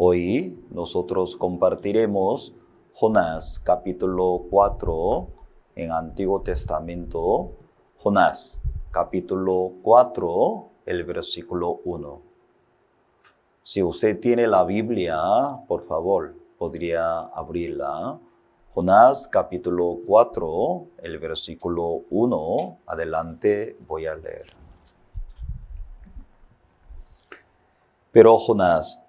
Hoy nosotros compartiremos Jonás capítulo 4 en Antiguo Testamento. Jonás capítulo 4, el versículo 1. Si usted tiene la Biblia, por favor, podría abrirla. Jonás capítulo 4, el versículo 1. Adelante, voy a leer. Pero Jonás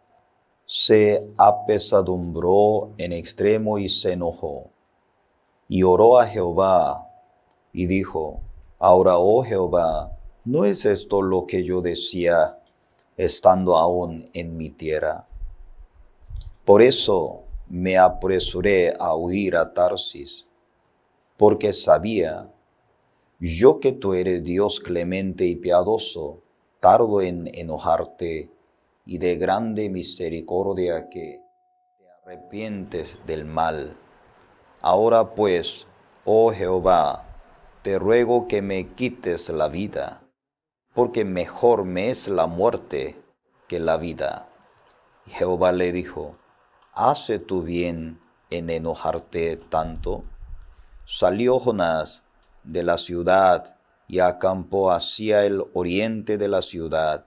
se apesadumbró en extremo y se enojó, y oró a Jehová, y dijo: Ahora, oh Jehová, ¿no es esto lo que yo decía, estando aún en mi tierra? Por eso me apresuré a huir a Tarsis, porque sabía yo que tú eres Dios clemente y piadoso, tardo en enojarte, y de grande misericordia, que te arrepientes del mal. Ahora pues, oh Jehová, te ruego que me quites la vida, porque mejor me es la muerte que la vida. Y Jehová le dijo: ¿Hace tú bien en enojarte tanto? Salió Jonás de la ciudad y acampó hacia el oriente de la ciudad,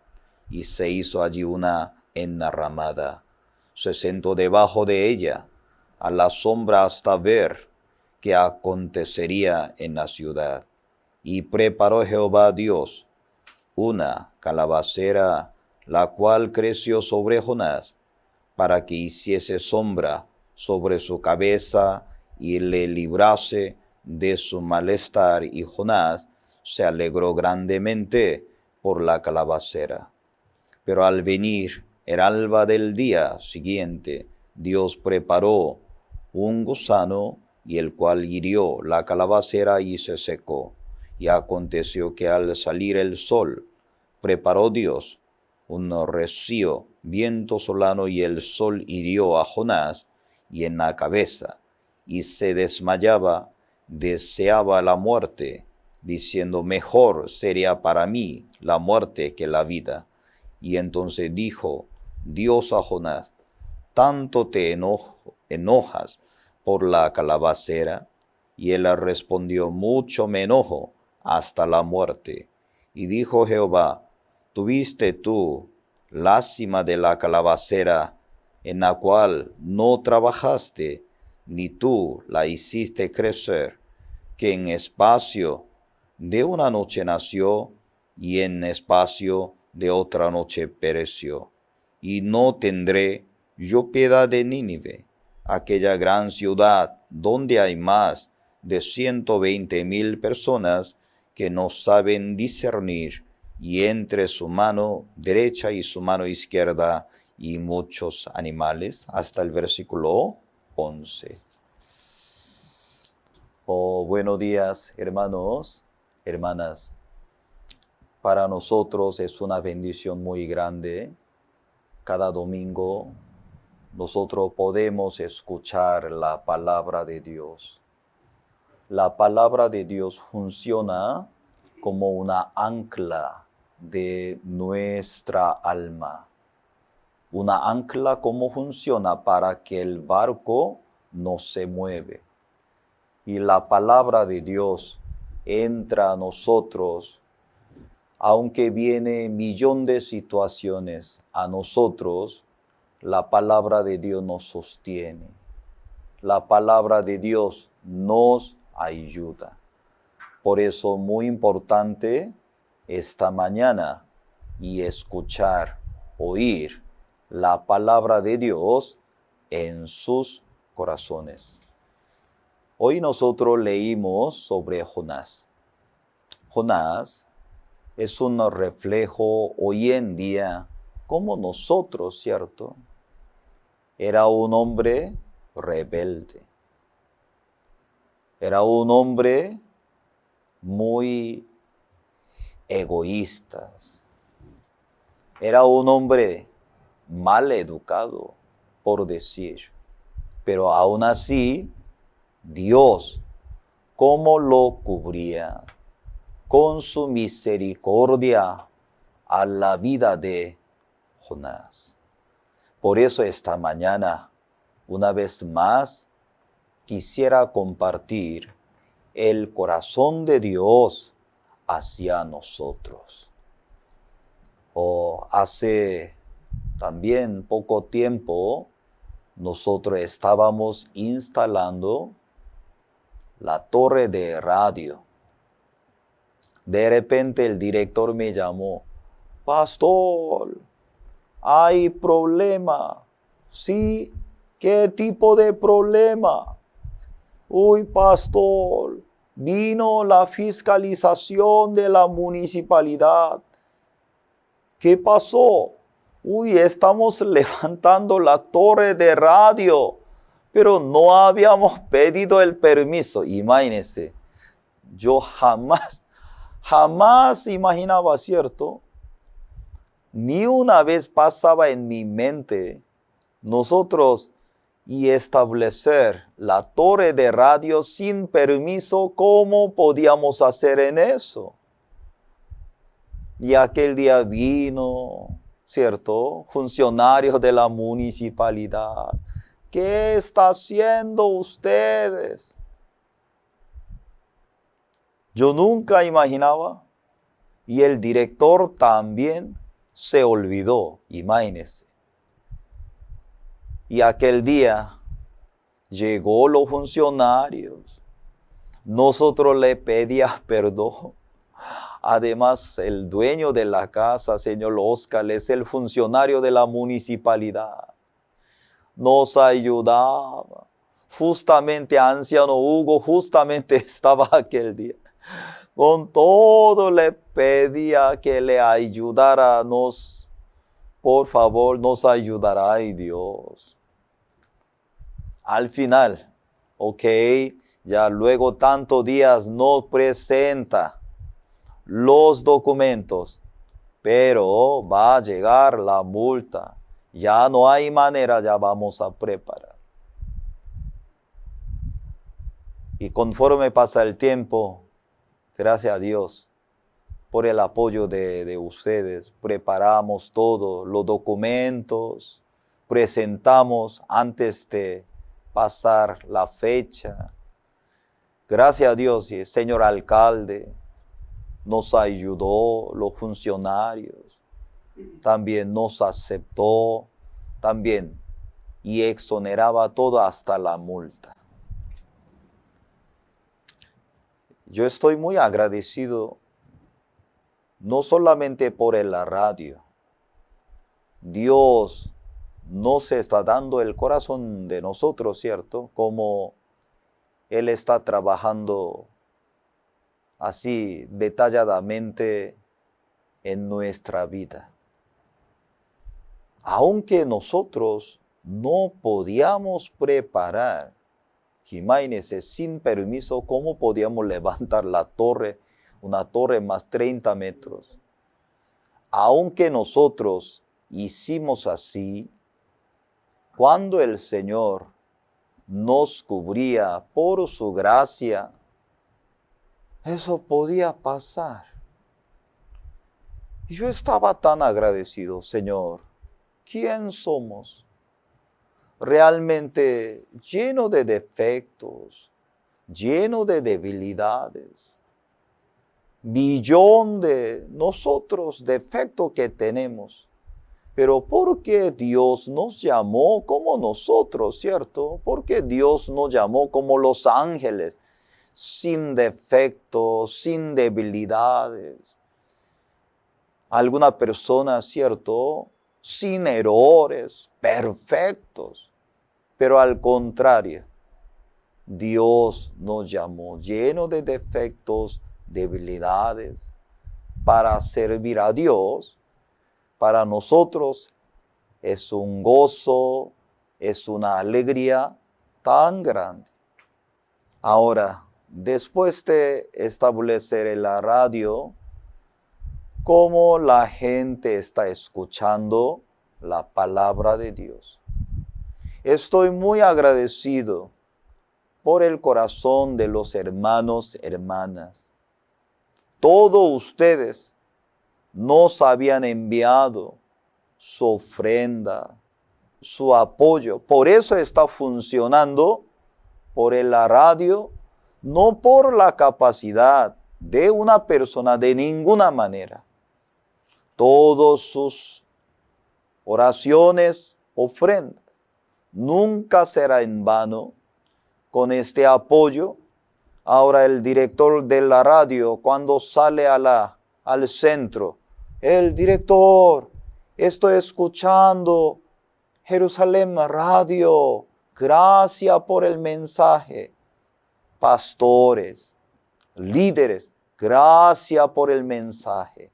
y se hizo allí una enramada. Se sentó debajo de ella, a la sombra, hasta ver qué acontecería en la ciudad. Y preparó Jehová Dios una calabacera, la cual creció sobre Jonás, para que hiciese sombra sobre su cabeza y le librase de su malestar. Y Jonás se alegró grandemente por la calabacera. Pero al venir el alba del día siguiente, Dios preparó un gusano, y el cual hirió la calabacera y se secó. Y aconteció que al salir el sol, preparó Dios un recio viento solano, y el sol hirió a Jonás y en la cabeza, y se desmayaba, deseaba la muerte, diciendo: mejor sería para mí la muerte que la vida. Y entonces dijo Dios a Jonás: ¿tanto te enojas por la calabacera? Y él respondió: mucho me enojo, hasta la muerte. Y dijo Jehová: ¿tuviste tú lástima de la calabacera, en la cual no trabajaste, ni tú la hiciste crecer, que en espacio de una noche nació, y en espacio de otra noche pereció? Y no tendré yo piedad de Nínive, aquella gran ciudad donde hay más de 120,000 personas que no saben discernir, y entre su mano derecha y su mano izquierda y muchos animales. Hasta el versículo 11. Oh, buenos días, hermanos, hermanas. Para nosotros es una bendición muy grande. Cada domingo nosotros podemos escuchar la palabra de Dios. La palabra de Dios funciona como una ancla de nuestra alma. Una ancla, ¿cómo funciona? Para que el barco no se mueve. Y la palabra de Dios entra a nosotros, aunque viene millón de situaciones a nosotros, la palabra de Dios nos sostiene. La palabra de Dios nos ayuda. Por eso muy importante esta mañana y escuchar, oír la palabra de Dios en sus corazones. Hoy nosotros leímos sobre Jonás. Jonás es un reflejo hoy en día como nosotros, ¿cierto? Era un hombre rebelde. Era un hombre muy egoísta. Era un hombre mal educado, por decir. Pero aún así, Dios, ¿cómo lo cubría? Con su misericordia a la vida de Jonás. Por eso esta mañana, una vez más, quisiera compartir el corazón de Dios hacia nosotros. Hace también poco tiempo, nosotros estábamos instalando la torre de radio. De repente el director me llamó: pastor, hay problema. ¿Sí? ¿Qué tipo de problema? Uy, pastor, vino la fiscalización de la municipalidad. ¿Qué pasó? Uy, estamos levantando la torre de radio, pero no habíamos pedido el permiso. Imagínense, yo jamás imaginaba, ¿cierto? Ni una vez pasaba en mi mente nosotros y establecer la torre de radio sin permiso. ¿Cómo podíamos hacer en eso? Y aquel día vino, ¿cierto?, funcionarios de la municipalidad. ¿Qué está haciendo ustedes? Yo nunca imaginaba, y el director también se olvidó, imagínense. Y aquel día llegó los funcionarios. Nosotros le pedíamos perdón. Además, el dueño de la casa, señor Oscar, es el funcionario de la municipalidad. Nos ayudaba. Justamente anciano Hugo, justamente estaba aquel día. Con todo le pedía que le ayudara. Por favor, nos ayudará, ay Dios. Al final, ya luego tantos días nos presenta los documentos, pero va a llegar la multa. Ya no hay manera, ya vamos a preparar. Y conforme pasa el tiempo, gracias a Dios por el apoyo de ustedes, preparamos todos los documentos, presentamos antes de pasar la fecha. Gracias a Dios, y el señor alcalde nos ayudó, los funcionarios, también nos aceptó, también, y exoneraba todo hasta la multa. Yo estoy muy agradecido, no solamente por la radio. Dios nos está dando el corazón de nosotros, ¿cierto? Como Él está trabajando así detalladamente en nuestra vida. Aunque nosotros no podíamos preparar, imagínense, sin permiso, ¿cómo podíamos levantar la torre? Una torre más 30 metros. Aunque nosotros hicimos así, cuando el Señor nos cubría por su gracia, eso podía pasar. Y yo estaba tan agradecido, Señor. ¿Quién somos? Realmente lleno de defectos, lleno de debilidades. Billón de nosotros defectos que tenemos. Pero porque Dios nos llamó como nosotros, ¿cierto? Porque Dios nos llamó como los ángeles, sin defectos, sin debilidades. Alguna persona, ¿cierto?, sin errores, perfectos. Pero al contrario, Dios nos llamó lleno de defectos, debilidades, para servir a Dios. Para nosotros es un gozo, es una alegría tan grande. Ahora, después de establecer en la radio, cómo la gente está escuchando la palabra de Dios. Estoy muy agradecido por el corazón de los hermanos, hermanas. Todos ustedes nos habían enviado su ofrenda, su apoyo. Por eso está funcionando por la radio, no por la capacidad de una persona de ninguna manera. Todas sus oraciones, ofrendas, nunca será en vano. Con este apoyo, ahora el director de la radio, cuando sale al centro, el director, estoy escuchando Jerusalén Radio, gracias por el mensaje. Pastores, líderes, gracias por el mensaje.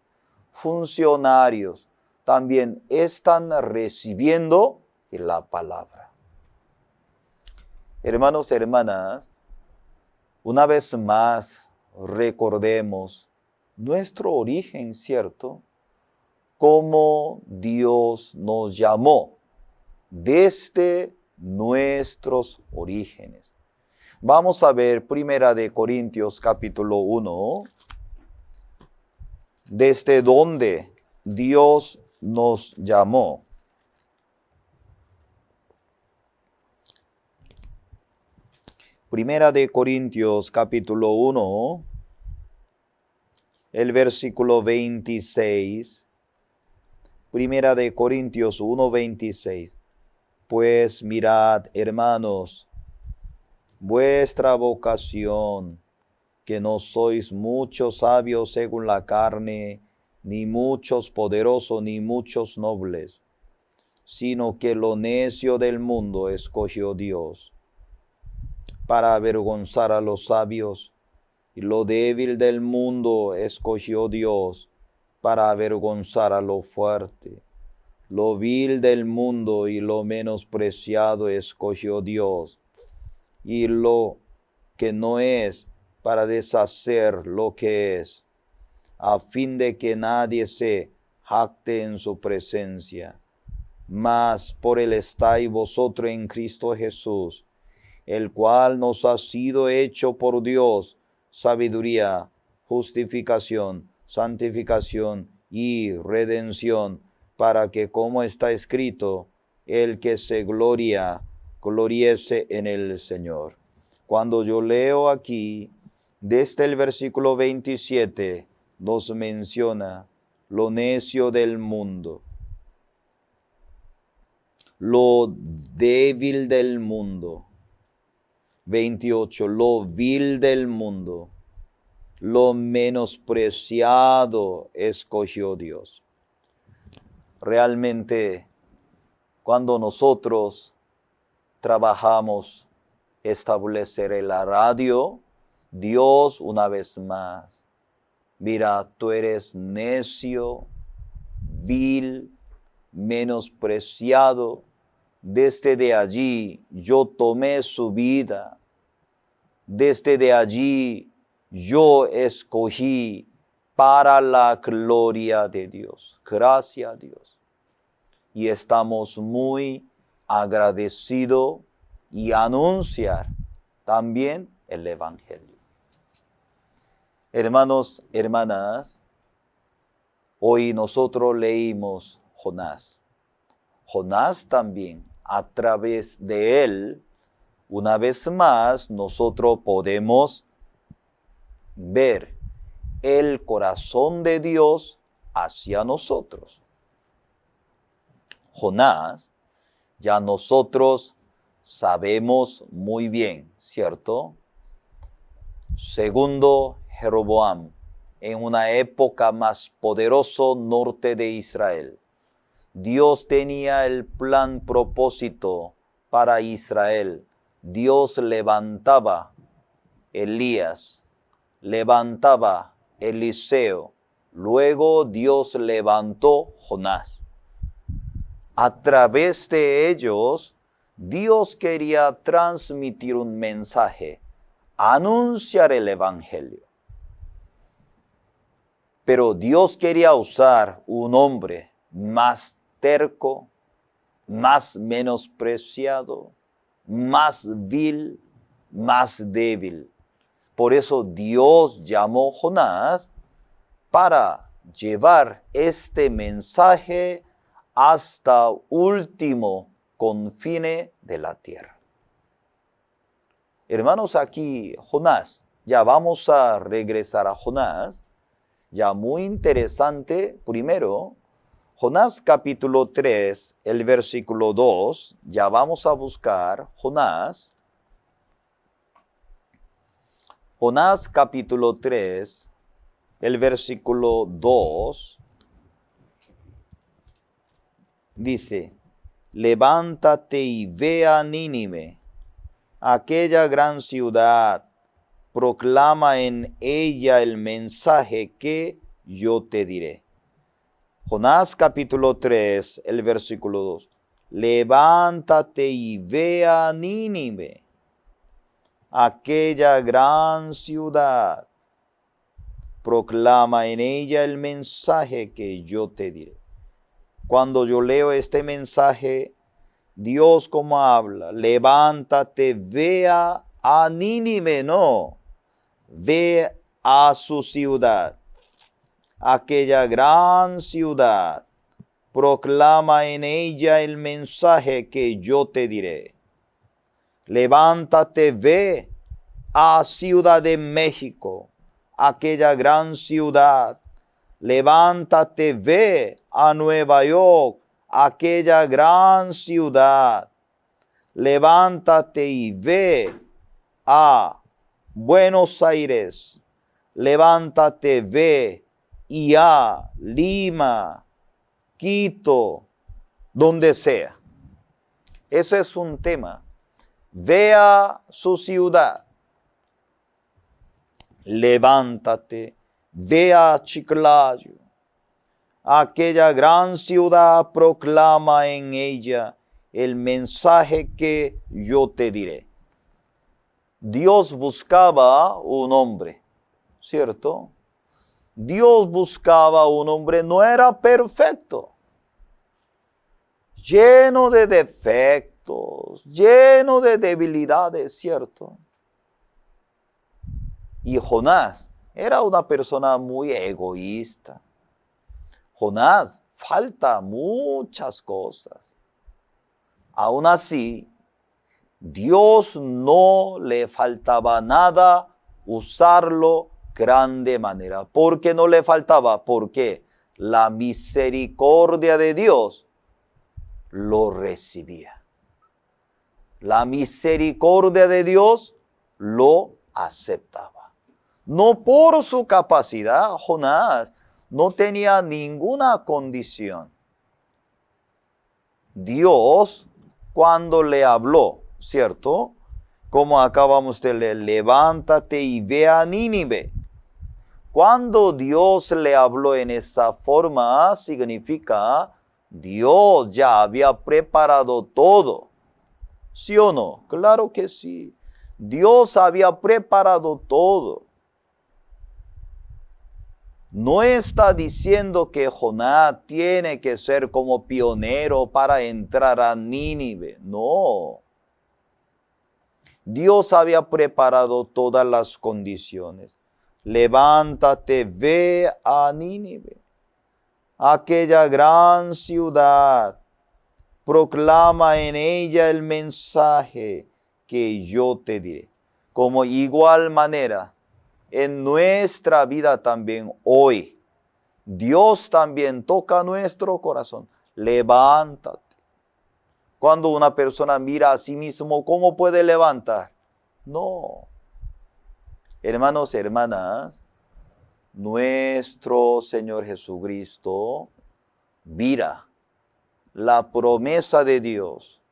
Funcionarios también están recibiendo la palabra. Hermanos, hermanas, una vez más recordemos nuestro origen, ¿cierto? Cómo Dios nos llamó desde nuestros orígenes. Vamos a ver 1 Corintios capítulo 1, desde donde Dios nos llamó. Primera de Corintios capítulo 1, el versículo 26. Primera de Corintios 1, 26. Pues mirad, hermanos, vuestra vocación, que no sois muchos sabios según la carne, ni muchos poderosos, ni muchos nobles, sino que lo necio del mundo escogió Dios para avergonzar a los sabios, y lo débil del mundo escogió Dios para avergonzar a lo fuerte. Lo vil del mundo y lo menospreciado escogió Dios, y lo que no es para deshacer lo que es, a fin de que nadie se jacte en su presencia. Mas por él estáis vosotros en Cristo Jesús, el cual nos ha sido hecho por Dios sabiduría, justificación, santificación y redención, para que, como está escrito, el que se gloria, gloriese en el Señor. Cuando yo leo aquí, desde el versículo 27, nos menciona lo necio del mundo, lo débil del mundo. 28, lo vil del mundo, lo menospreciado escogió Dios. Realmente, cuando nosotros trabajamos establecer la radio, Dios una vez más, mira, tú eres necio, vil, menospreciado. Desde de allí yo tomé su vida. Desde de allí yo escogí para la gloria de Dios. Gracias a Dios. Y estamos muy agradecidos y anunciar también el Evangelio. Hermanos, hermanas, hoy nosotros leímos Jonás. Jonás también, a través de él, una vez más, nosotros podemos ver el corazón de Dios hacia nosotros. Jonás, ya nosotros sabemos muy bien, ¿cierto? Segundo Jeroboam, en una época más poderoso norte de Israel, Dios tenía el plan propósito para Israel. Dios levantaba Elías, levantaba Eliseo, luego Dios levantó Jonás. A través de ellos, Dios quería transmitir un mensaje, anunciar el Evangelio. Pero Dios quería usar un hombre más terco, más menospreciado, más vil, más débil. Por eso Dios llamó a Jonás para llevar este mensaje hasta último confines de la tierra. Hermanos, aquí Jonás, ya vamos a regresar a Jonás, ya muy interesante. Primero, Jonás capítulo 3, el versículo 2, ya vamos a buscar Jonás. Jonás capítulo 3, el versículo 2, dice, levántate y ve a Nínive, aquella gran ciudad, proclama en ella el mensaje que yo te diré. Jonás capítulo 3, el versículo 2. Levántate y ve a Nínive, aquella gran ciudad, proclama en ella el mensaje que yo te diré. Cuando yo leo este mensaje, Dios como habla, levántate, vea a Nínive, no, ve a su ciudad, aquella gran ciudad, proclama en ella el mensaje que yo te diré. Levántate, ve a Ciudad de México, aquella gran ciudad. Levántate, ve a Nueva York, aquella gran ciudad. Levántate y ve a Buenos Aires. Levántate, ve y a Lima, Quito, donde sea. Ese es un tema. Ve a su ciudad. Levántate, ve a Chiclayo, aquella gran ciudad, proclama en ella el mensaje que yo te diré. Dios buscaba un hombre, ¿cierto? Dios buscaba un hombre, no era perfecto, lleno de defectos, lleno de debilidades, ¿cierto? Y Jonás era una persona muy egoísta. Jonás falta muchas cosas. Aún así, Dios no le faltaba nada usarlo grande manera. ¿Por qué no le faltaba? Porque la misericordia de Dios lo recibía. La misericordia de Dios lo aceptaba. No por su capacidad, Jonás no tenía ninguna condición. Dios, cuando le habló, ¿cierto? Como acabamos de leer, levántate y ve a Nínive. Cuando Dios le habló en esa forma, significa Dios ya había preparado todo. ¿Sí o no? Claro que sí. Dios había preparado todo. No está diciendo que Jonás tiene que ser como pionero para entrar a Nínive. No. Dios había preparado todas las condiciones. Levántate, ve a Nínive, aquella gran ciudad. Proclama en ella el mensaje que yo te diré. Como igual manera, en nuestra vida también hoy, Dios también toca nuestro corazón. Levántate. Cuando una persona mira a sí mismo, ¿cómo puede levantar? No. Hermanos, hermanas, nuestro Señor Jesucristo mira la promesa de Dios.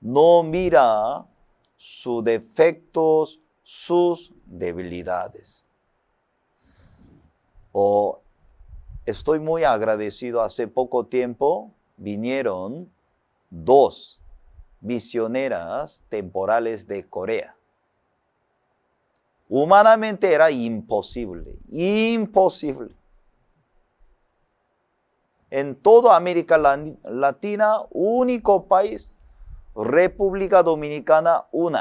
No mira sus defectos, sus debilidades. Estoy muy agradecido. Hace poco tiempo vinieron 2 misioneras temporales de Corea. Humanamente era imposible. En toda América Latina, único país, República Dominicana, 1.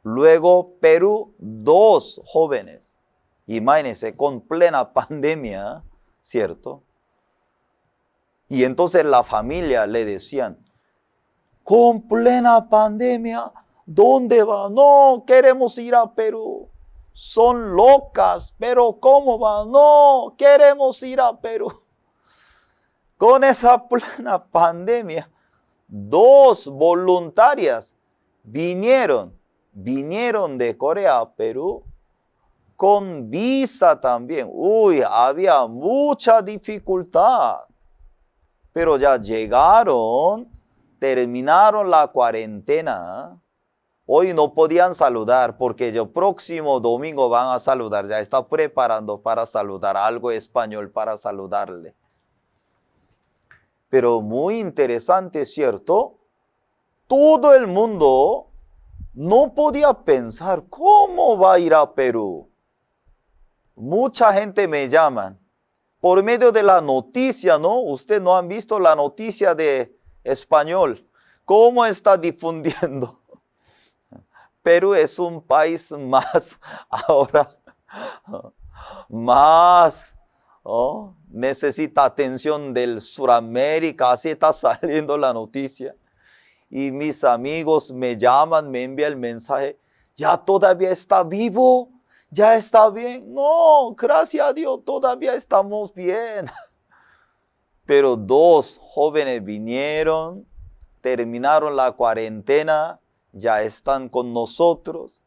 Luego Perú, 2 jóvenes. Imagínense, con plena pandemia, ¿cierto? Y entonces la familia le decían, con plena pandemia, ¿dónde va? No, queremos ir a Perú. Son locas, pero ¿cómo va? No, queremos ir a Perú. Con esa plena pandemia, 2 voluntarias vinieron de Corea a Perú con visa también. Uy, había mucha dificultad. Pero ya llegaron, terminaron la cuarentena. Hoy no podían saludar porque el próximo domingo van a saludar. Ya está preparando para saludar, algo español para saludarle. Pero muy interesante, ¿cierto? Todo el mundo no podía pensar, ¿cómo va a ir a Perú? Mucha gente me llama por medio de la noticia, ¿no? Ustedes no han visto la noticia de español. ¿Cómo está difundiendo? Perú es un país más, ahora, más, ¿oh? Necesita atención del Suramérica, así está saliendo la noticia. Y mis amigos me llaman, me envían el mensaje, ¿ya todavía está vivo? ¿Ya está bien? No, gracias a Dios, todavía estamos bien. Pero 2 jóvenes vinieron, terminaron la cuarentena, ya están con nosotros.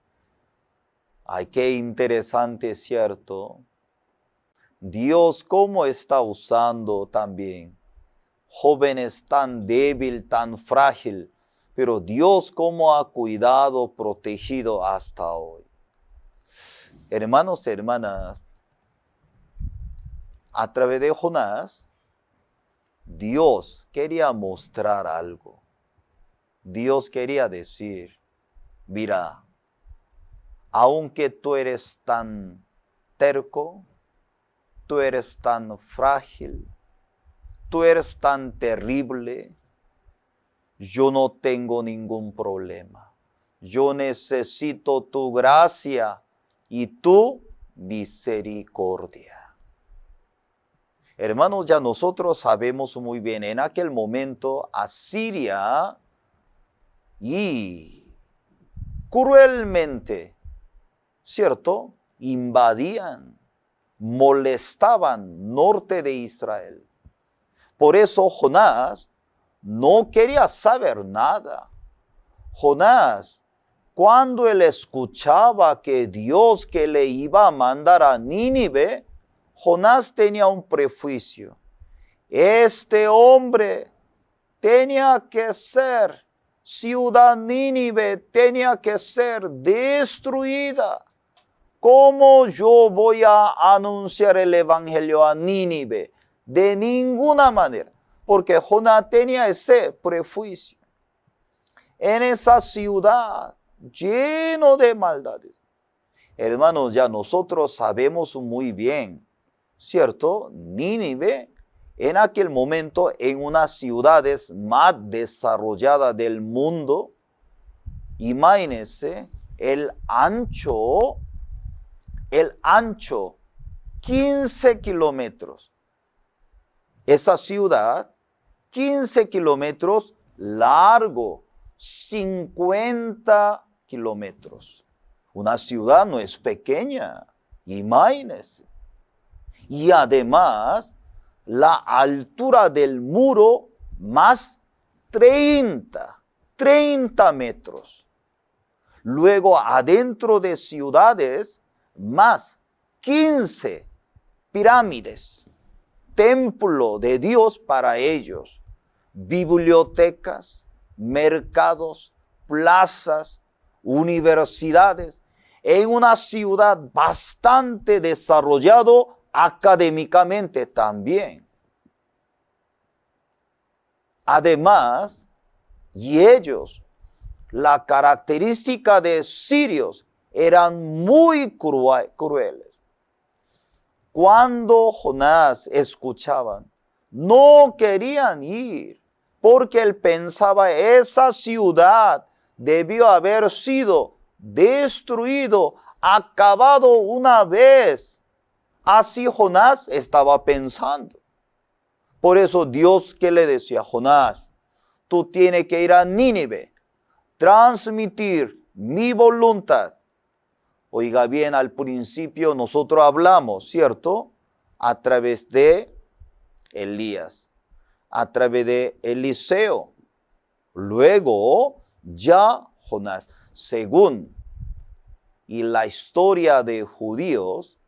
Ay, qué interesante, ¿cierto? Dios cómo está usando también jóvenes tan débiles, tan frágiles, pero Dios cómo ha cuidado, protegido hasta hoy. Hermanos y hermanas, a través de Jonás, Dios quería mostrar algo. Dios quería decir, mira, aunque tú eres tan terco, tú eres tan frágil, tú eres tan terrible, yo no tengo ningún problema. Yo necesito tu gracia y tu misericordia. Hermanos, ya nosotros sabemos muy bien, en aquel momento Asiria y cruelmente, ¿cierto? Invadían, molestaban norte de Israel. Por eso Jonás no quería saber nada. Jonás, cuando él escuchaba que Dios que le iba a mandar a Nínive, Jonás tenía un prejuicio. Este hombre tenía que ser, ciudad Nínive tenía que ser destruida. ¿Cómo yo voy a anunciar el evangelio a Nínive? De ninguna manera, porque Jonás tenía ese prejuicio. En esa ciudad lleno de maldades. Hermanos, ya nosotros sabemos muy bien, ¿cierto? Nínive, en aquel momento, en unas ciudades más desarrolladas del mundo, imagínense el ancho, 15 kilómetros. Esa ciudad, 15 kilómetros largo, 50 kilómetros. Una ciudad no es pequeña, imagínense. Y además, la altura del muro más 30 metros. Luego, adentro de ciudades, más 15 pirámides, templo de Dios para ellos, bibliotecas, mercados, plazas, universidades, en una ciudad bastante desarrollado académicamente también. Además, y ellos, la característica de sirios, eran muy crueles. Cuando Jonás escuchaban, no querían ir, porque él pensaba esa ciudad debió haber sido destruido, acabado una vez. Así Jonás estaba pensando. Por eso Dios que le decía, Jonás, tú tienes que ir a Nínive, transmitir mi voluntad. Oiga bien, al principio nosotros hablamos, ¿cierto? A través de Elías, a través de Eliseo. Luego ya Jonás, según y la historia de judíos,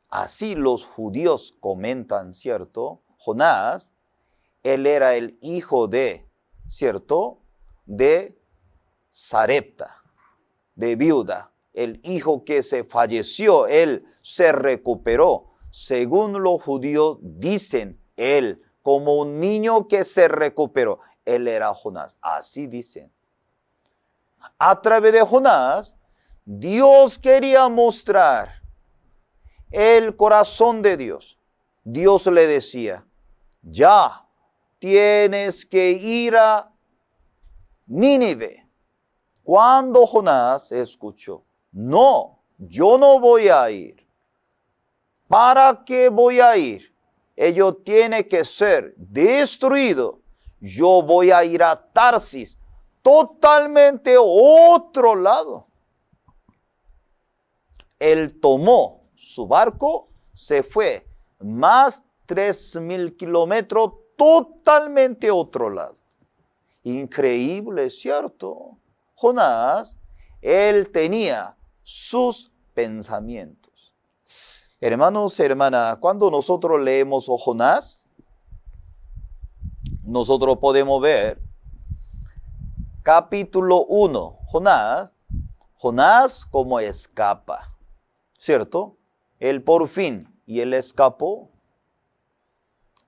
así los judíos comentan, ¿cierto? Jonás, él era el hijo de, ¿cierto? De Sarepta, de viuda. El hijo que se falleció, él se recuperó. Según los judíos dicen, él como un niño que se recuperó. Él era Jonás, así dicen. A través de Jonás, Dios quería mostrar el corazón de Dios. Dios le decía, ya tienes que ir a Nínive. Cuando Jonás escuchó, no, yo no voy a ir. ¿Para qué voy a ir? Ellos tienen que ser destruidos. Yo voy a ir a Tarsis, totalmente otro lado. Él tomó su barco, se fue más 3,000 kilómetros, totalmente otro lado. Increíble, ¿cierto? Jonás, él tenía sus pensamientos. Hermanos y hermanas, cuando nosotros leemos a Jonás, nosotros podemos ver capítulo 1, Jonás como escapa, ¿cierto? Él por fin, y él escapó,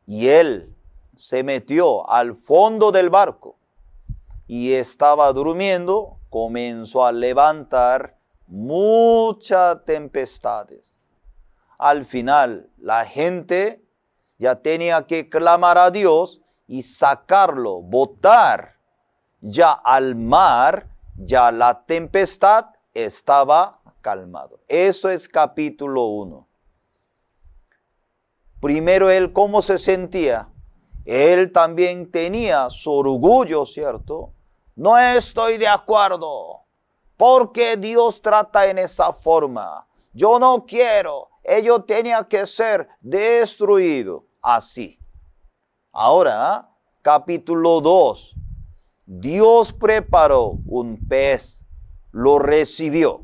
y él se metió al fondo del barco, y estaba durmiendo, comenzó a levantar muchas tempestades. Al final, la gente ya tenía que clamar a Dios y sacarlo, botar ya al mar, ya la tempestad estaba calmado. Eso es capítulo 1. Primero él, ¿cómo se sentía? Él también tenía su orgullo, ¿cierto? No estoy de acuerdo. ¿Por qué Dios trata en esa forma? Yo no quiero. Ellos tenían que ser destruidos. Así. Ahora, capítulo 2. Dios preparó un pez, lo recibió.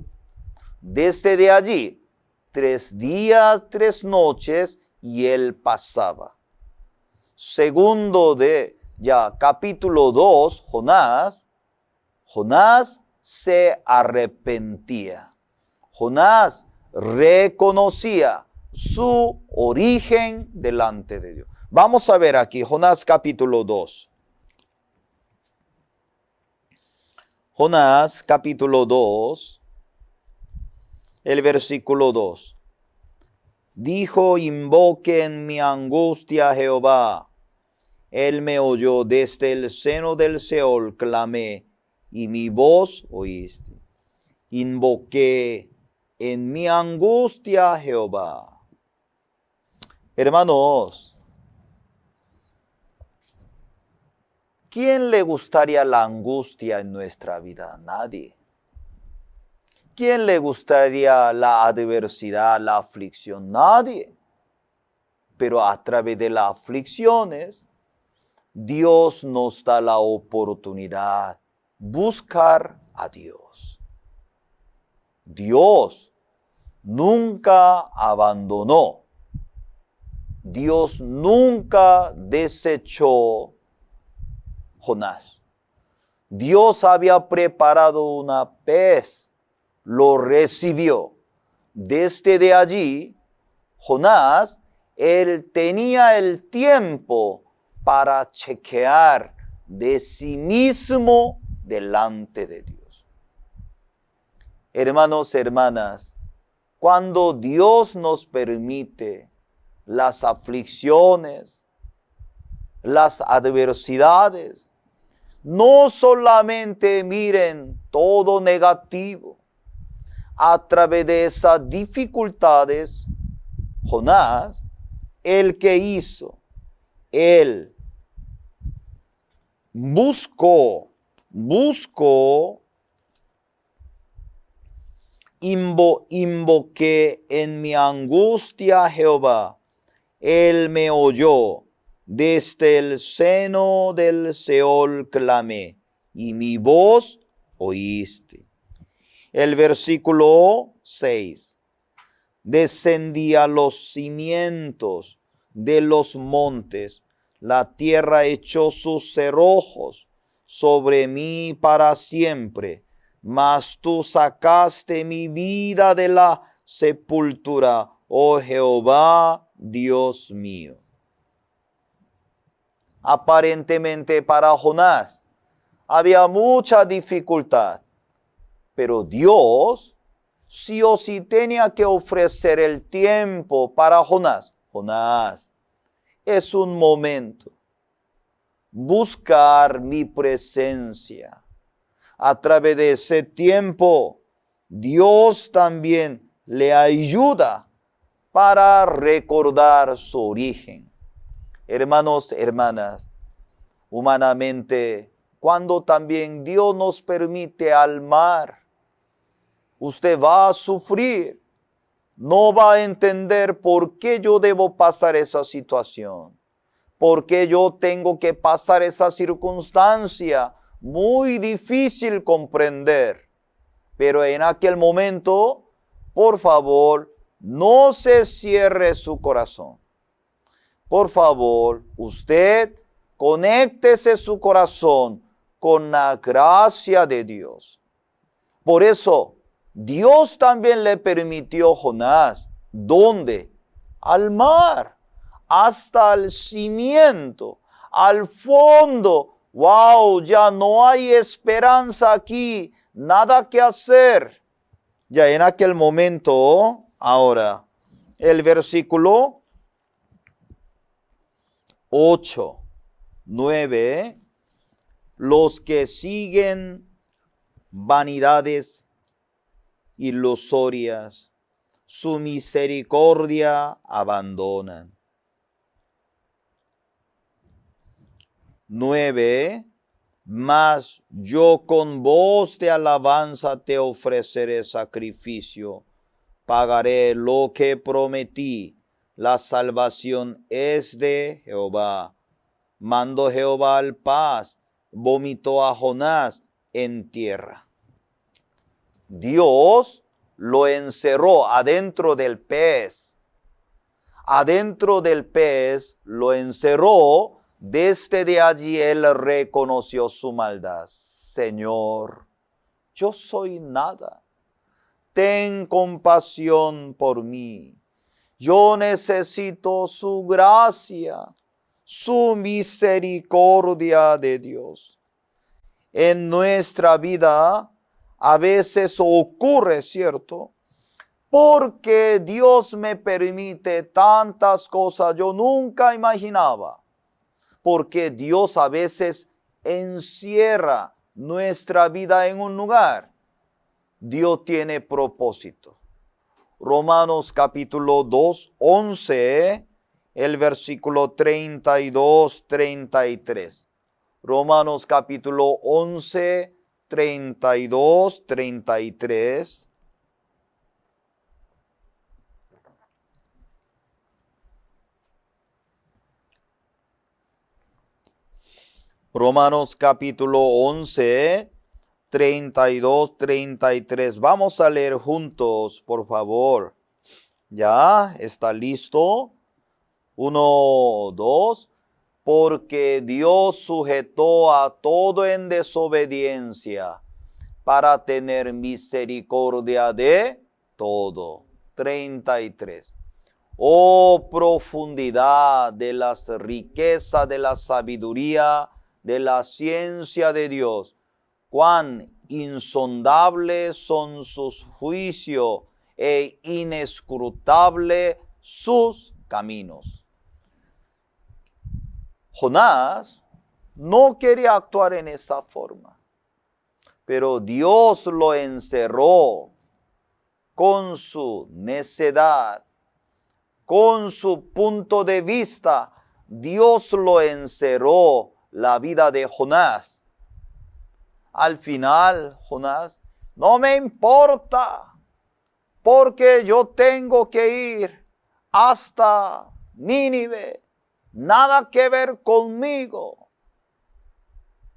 Desde de allí, 3 días, 3 noches, y él pasaba. Segundo de ya capítulo 2, Jonás se arrepentía. Jonás reconocía su origen delante de Dios. Vamos a ver aquí, Jonás capítulo 2. Jonás capítulo 2, el versículo 2. Dijo, invoqué en mi angustia a Jehová. Él me oyó desde el seno del Seol, clamé, y mi voz oíste. Invoqué en mi angustia a Jehová. Hermanos, ¿quién le gustaría la angustia en nuestra vida? Nadie. ¿Quién le gustaría la adversidad, la aflicción? Nadie. Pero a través de las aflicciones, Dios nos da la oportunidad de buscar a Dios. Dios nunca abandonó. Dios nunca desechó Jonás. Dios había preparado una pez, lo recibió. Desde de allí, Jonás, él tenía el tiempo para chequear de sí mismo delante de Dios. Hermanos, hermanas, cuando Dios nos permite las aflicciones, las adversidades, no solamente miren todo negativo. A través de esas dificultades, Jonás, el que hizo, él buscó, invoqué en mi angustia a Jehová. Él me oyó, desde el seno del Seol clamé, y mi voz oíste. El versículo 6. Descendí a los cimientos de los montes, la tierra echó sus cerrojos sobre mí para siempre, mas tú sacaste mi vida de la sepultura, oh Jehová, Dios mío. Aparentemente para Jonás había mucha dificultad, pero Dios sí o sí tenía que ofrecer el tiempo para Jonás. Jonás, es un momento. Buscar mi presencia. A través de ese tiempo, Dios también le ayuda para recordar su origen. Hermanos, hermanas, humanamente, cuando también Dios nos permite al mar, usted va a sufrir, no va a entender por qué yo debo pasar esa situación, por qué yo tengo que pasar esa circunstancia, muy difícil comprender. Pero en aquel momento, por favor, no se cierre su corazón. Por favor, usted conéctese su corazón con la gracia de Dios. Por eso, Dios también le permitió a Jonás, ¿dónde? Al mar, hasta el cimiento, al fondo. ¡Wow! Ya no hay esperanza aquí, nada que hacer. Ya en aquel momento, ahora, el versículo 8, 9, los que siguen vanidades ilusorias, su misericordia abandonan. 9, mas yo con voz de alabanza te ofreceré sacrificio, pagaré lo que prometí, la salvación es de Jehová. Mandó Jehová al paz, vomitó a Jonás en tierra. Dios lo encerró adentro del pez. Adentro del pez lo encerró. Desde de allí él reconoció su maldad. Señor, yo soy nada. Ten compasión por mí. Yo necesito su gracia, su misericordia de Dios. En nuestra vida a veces ocurre, ¿cierto? Porque Dios me permite tantas cosas yo nunca imaginaba. Porque Dios a veces encierra nuestra vida en un lugar. Dios tiene propósito. Romanos capítulo 2, 11, el versículo 32, 33. Romanos capítulo 11, 32, 33. Romanos capítulo 11, 32, 33. Vamos a leer juntos, por favor. ¿Ya? ¿Está listo? 1, 2. Porque Dios sujetó a todo en desobediencia para tener misericordia de todo. 33. Oh profundidad de las riquezas de la sabiduría, de la ciencia de Dios, cuán insondables son sus juicios e inescrutables sus caminos. Jonás no quería actuar en esa forma, pero Dios lo encerró con su necedad, con su punto de vista Dios lo encerró la vida de Jonás. Al final, Jonás, no me importa, porque yo tengo que ir hasta Nínive. Nada que ver conmigo.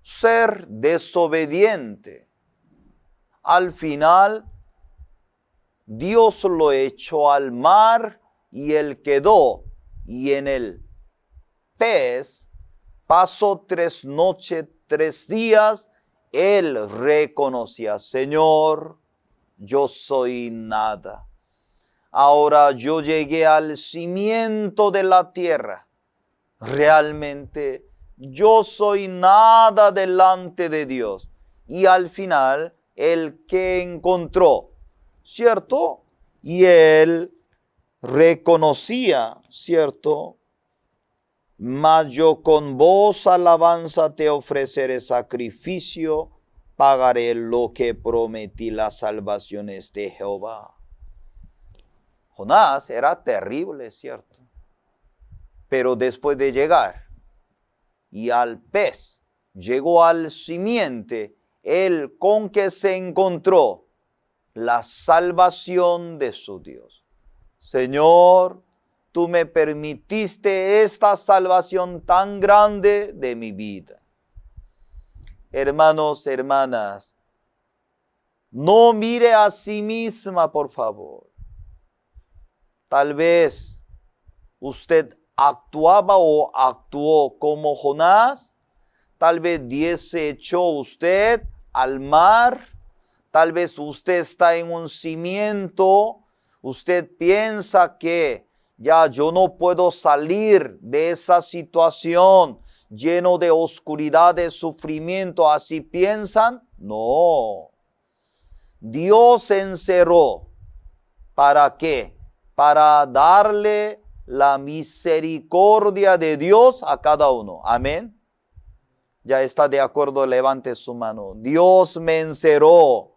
Ser desobediente. Al final, Dios lo echó al mar y él quedó. Y en el pez pasó 3 noches, 3 días. Él reconocía, Señor, yo soy nada. Ahora yo llegué al cimiento de la tierra. Realmente yo soy nada delante de Dios. Y al final, el que encontró, ¿cierto? Y él reconocía, ¿cierto? Mas yo con voz alabanza te ofreceré sacrificio, pagaré lo que prometí, las salvaciones de Jehová. Jonás era terrible, ¿cierto? Pero después de llegar y al pez, llegó al simiente, él con que se encontró la salvación de su Dios. Señor, tú me permitiste esta salvación tan grande de mi vida. Hermanos, hermanas, no mire a sí misma, por favor. Tal vez usted actuaba o actuó como Jonás. Tal vez Dios se echó usted al mar. Tal vez usted está en un cimiento. Usted piensa que ya yo no puedo salir de esa situación lleno de oscuridad, de sufrimiento. ¿Así piensan? No. Dios encerró. ¿Para qué? Para darle la misericordia de Dios a cada uno. Amén. Ya está de acuerdo, levante su mano. Dios me encerró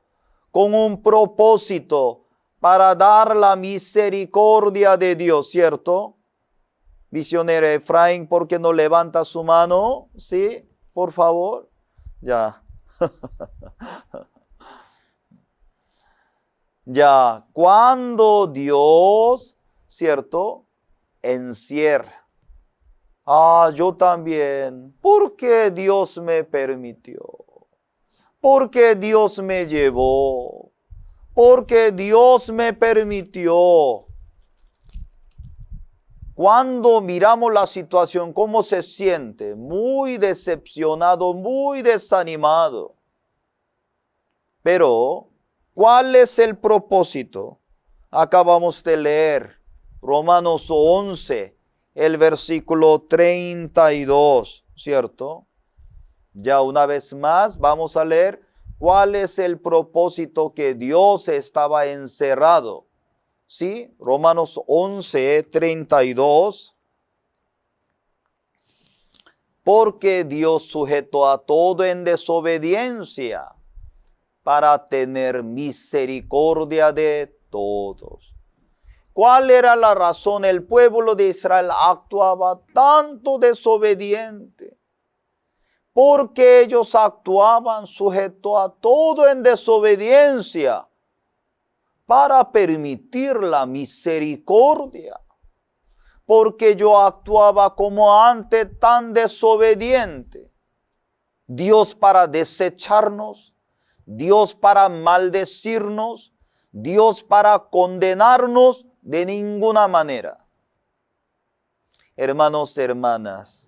con un propósito para dar la misericordia de Dios, ¿cierto? Misionero Efraín, ¿por qué no levanta su mano? Sí, por favor. Ya. Ya, cuando Dios, ¿cierto? Encierra. Yo también. ¿Por qué Dios me permitió? ¿Por qué Dios me llevó? Porque Dios me permitió. Cuando miramos la situación, ¿cómo se siente? Muy decepcionado, muy desanimado. Pero, ¿cuál es el propósito? Acabamos de leer Romanos 11, el versículo 32, ¿cierto? Ya una vez más vamos a leer cuál es el propósito que Dios estaba encerrado. ¿Sí? Romanos 11, 32. Porque Dios sujetó a todo en desobediencia para tener misericordia de todos. ¿Cuál era la razón? El pueblo de Israel actuaba tanto desobediente. Porque ellos actuaban sujeto a todo en desobediencia para permitir la misericordia. Porque yo actuaba como antes tan desobediente. Dios para desecharnos, Dios para maldecirnos, Dios para condenarnos, de ninguna manera. Hermanos, hermanas,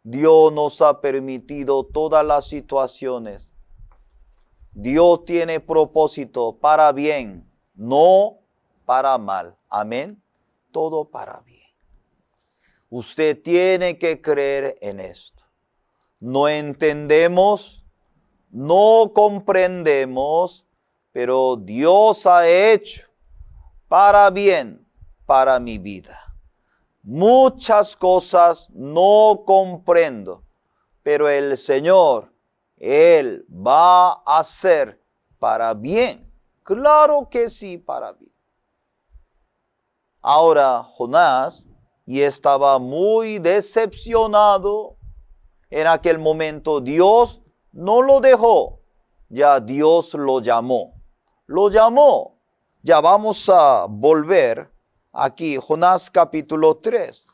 Dios nos ha permitido todas las situaciones. Dios tiene propósito para bien, no para mal. Amén. Todo para bien. Usted tiene que creer en esto. No entendemos, no comprendemos, pero Dios ha hecho para bien, para mi vida. Muchas cosas no comprendo, pero el Señor, Él va a hacer para bien. Claro que sí, para bien. Ahora, Jonás y estaba muy decepcionado. En aquel momento Dios no lo dejó, ya Dios lo llamó. Lo llamó. Ya vamos a volver aquí, Jonás capítulo 3.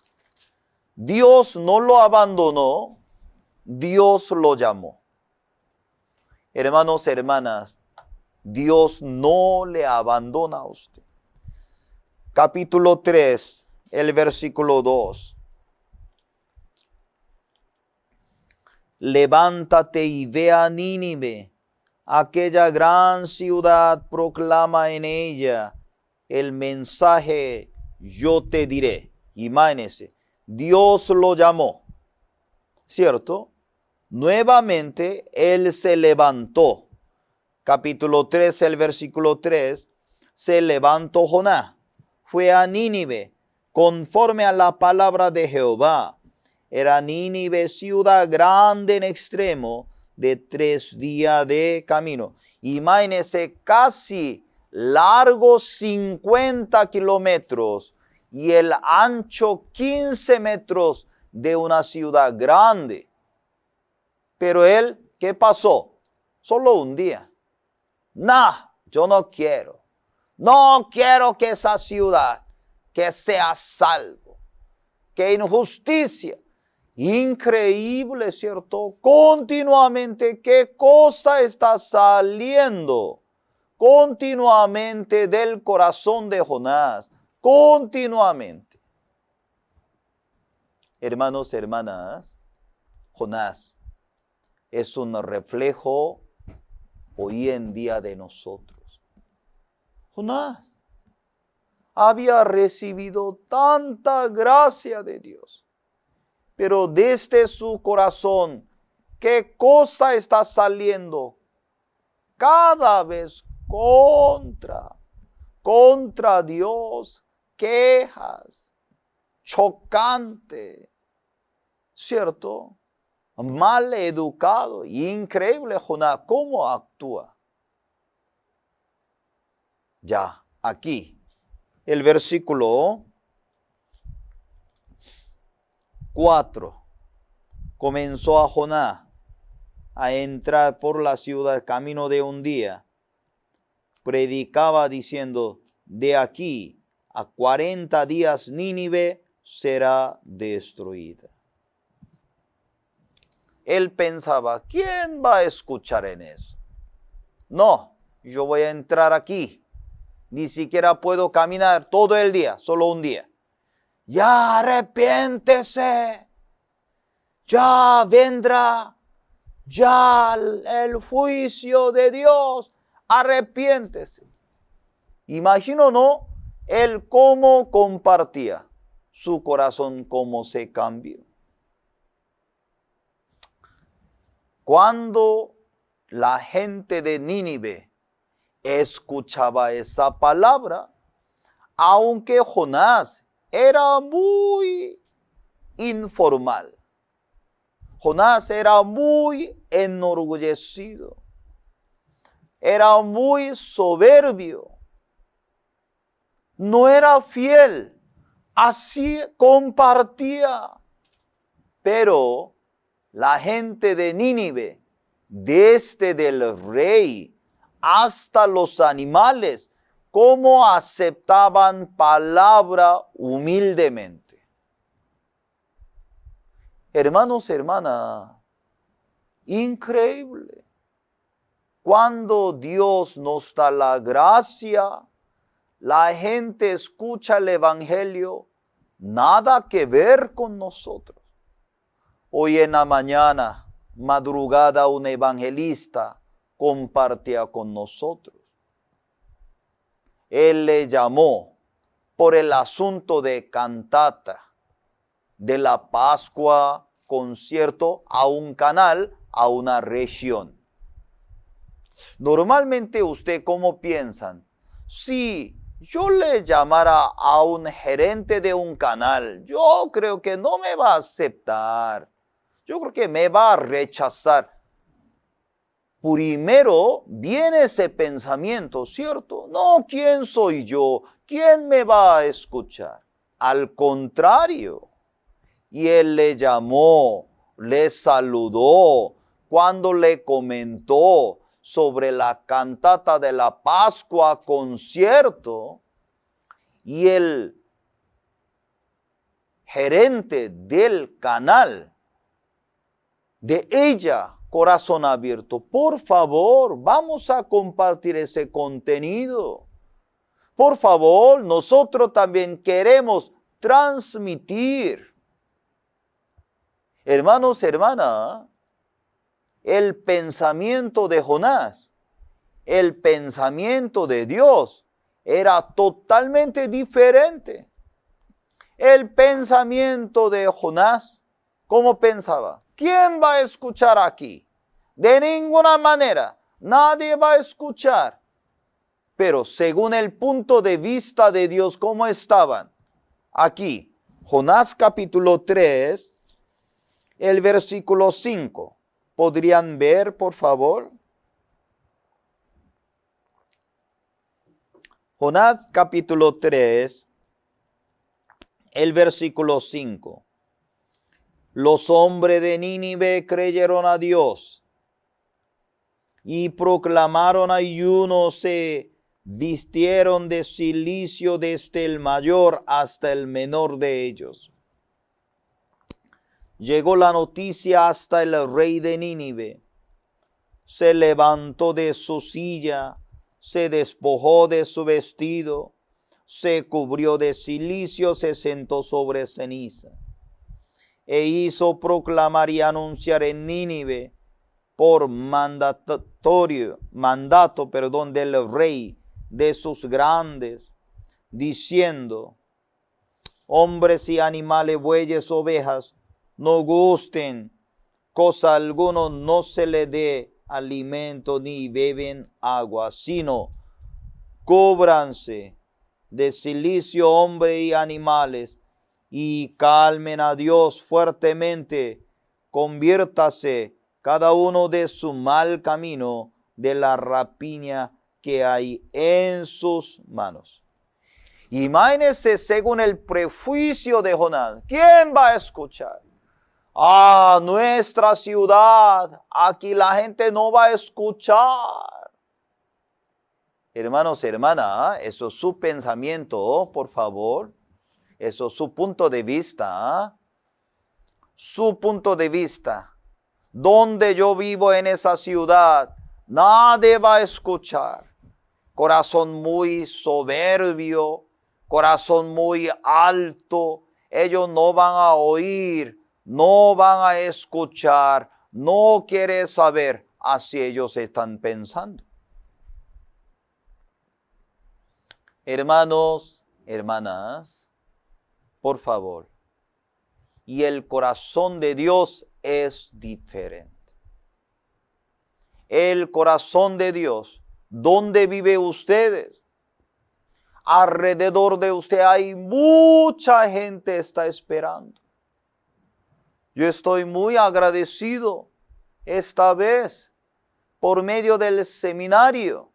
Dios no lo abandonó, Dios lo llamó. Hermanos, hermanas, Dios no le abandona a usted. Capítulo 3, el versículo 2. Levántate y ve a Nínive, aquella gran ciudad, proclama en ella el mensaje, yo te diré. Imagínese, Dios lo llamó, ¿cierto? Nuevamente él se levantó. Capítulo 3, el versículo 3, se levantó Jonás, fue a Nínive, conforme a la palabra de Jehová. Era Nínive ciudad grande en extremo, de 3 días de camino. Imagínense, casi largo 50 kilómetros y el ancho 15 metros de una ciudad grande. Pero él, ¿qué pasó? Solo un día. Yo no quiero. No quiero que esa ciudad, que sea salvo. Qué injusticia. Increíble, ¿cierto? Continuamente, ¿qué cosa está saliendo? Continuamente del corazón de Jonás. Continuamente. Hermanos, hermanas, Jonás es un reflejo hoy en día de nosotros. Jonás había recibido tanta gracia de Dios, pero desde su corazón, ¿qué cosa está saliendo? Cada vez contra Dios, quejas, chocante, ¿cierto? Mal educado, increíble Jonás, ¿cómo actúa? Ya, aquí, el versículo 4. Comenzó a Jonás a entrar por la ciudad camino de un día. Predicaba diciendo, de aquí a 40 días Nínive será destruida. Él pensaba, ¿quién va a escuchar en eso? No, yo voy a entrar aquí. Ni siquiera puedo caminar todo el día, solo un día. Ya arrepiéntese. Ya vendrá. Ya el juicio de Dios. Arrepiéntese. Imagino, ¿no? Él cómo compartía. Su corazón cómo se cambió. Cuando la gente de Nínive escuchaba esa palabra, aunque Jonás era muy informal, Jonás era muy enorgullecido, era muy soberbio, no era fiel, así compartía, pero la gente de Nínive, desde el rey hasta los animales, cómo aceptaban palabra humildemente. Hermanos, hermanas, increíble. Cuando Dios nos da la gracia, la gente escucha el evangelio, nada que ver con nosotros. Hoy en la mañana, madrugada, un evangelista compartía con nosotros. Él le llamó por el asunto de cantata, de la Pascua, concierto, a un canal, a una región. Normalmente usted, ¿cómo piensan? Si yo le llamara a un gerente de un canal, yo creo que no me va a aceptar. Yo creo que me va a rechazar. Primero viene ese pensamiento, ¿cierto? No, ¿quién soy yo? ¿Quién me va a escuchar? Al contrario. Y él le llamó, le saludó cuando le comentó sobre la cantata de la Pascua concierto, y el gerente del canal de ella, Corazón Abierto, por favor, vamos a compartir ese contenido. Por favor, nosotros también queremos transmitir. Hermanos, hermanas, el pensamiento de Jonás, el pensamiento de Dios era totalmente diferente. El pensamiento de Jonás, ¿cómo pensaba? ¿Quién va a escuchar aquí? De ninguna manera, nadie va a escuchar. Pero según el punto de vista de Dios, ¿cómo estaban? Aquí, Jonás capítulo 3, el versículo 5. ¿Podrían ver, por favor? Jonás capítulo 3, el versículo 5. Los hombres de Nínive creyeron a Dios y proclamaron ayuno, se vistieron de cilicio desde el mayor hasta el menor de ellos. Llegó la noticia hasta el rey de Nínive. Se levantó de su silla, se despojó de su vestido, se cubrió de cilicio, se sentó sobre ceniza. E hizo proclamar y anunciar en Nínive por mandato del rey de sus grandes, diciendo: hombres y animales, bueyes, ovejas, no gusten cosa alguno, no se le dé alimento ni beben agua, sino cúbranse de cilicio hombres y animales, y calmen a Dios fuertemente, conviértase cada uno de su mal camino, de la rapiña que hay en sus manos. Imagínense, según el prejuicio de Jonás, ¿quién va a escuchar? Nuestra ciudad, aquí la gente no va a escuchar. Hermanos, hermanas, eso es su pensamiento, por favor. Eso es su punto de vista. Su punto de vista. Donde yo vivo en esa ciudad, nadie va a escuchar. Corazón muy soberbio, corazón muy alto. Ellos no van a oír, no van a escuchar, no quieren saber. Así ellos están pensando. Hermanos, hermanas, por favor. Y el corazón de Dios es diferente. El corazón de Dios, ¿dónde vive ustedes? Alrededor de usted hay mucha gente que está esperando. Yo estoy muy agradecido esta vez por medio del seminario.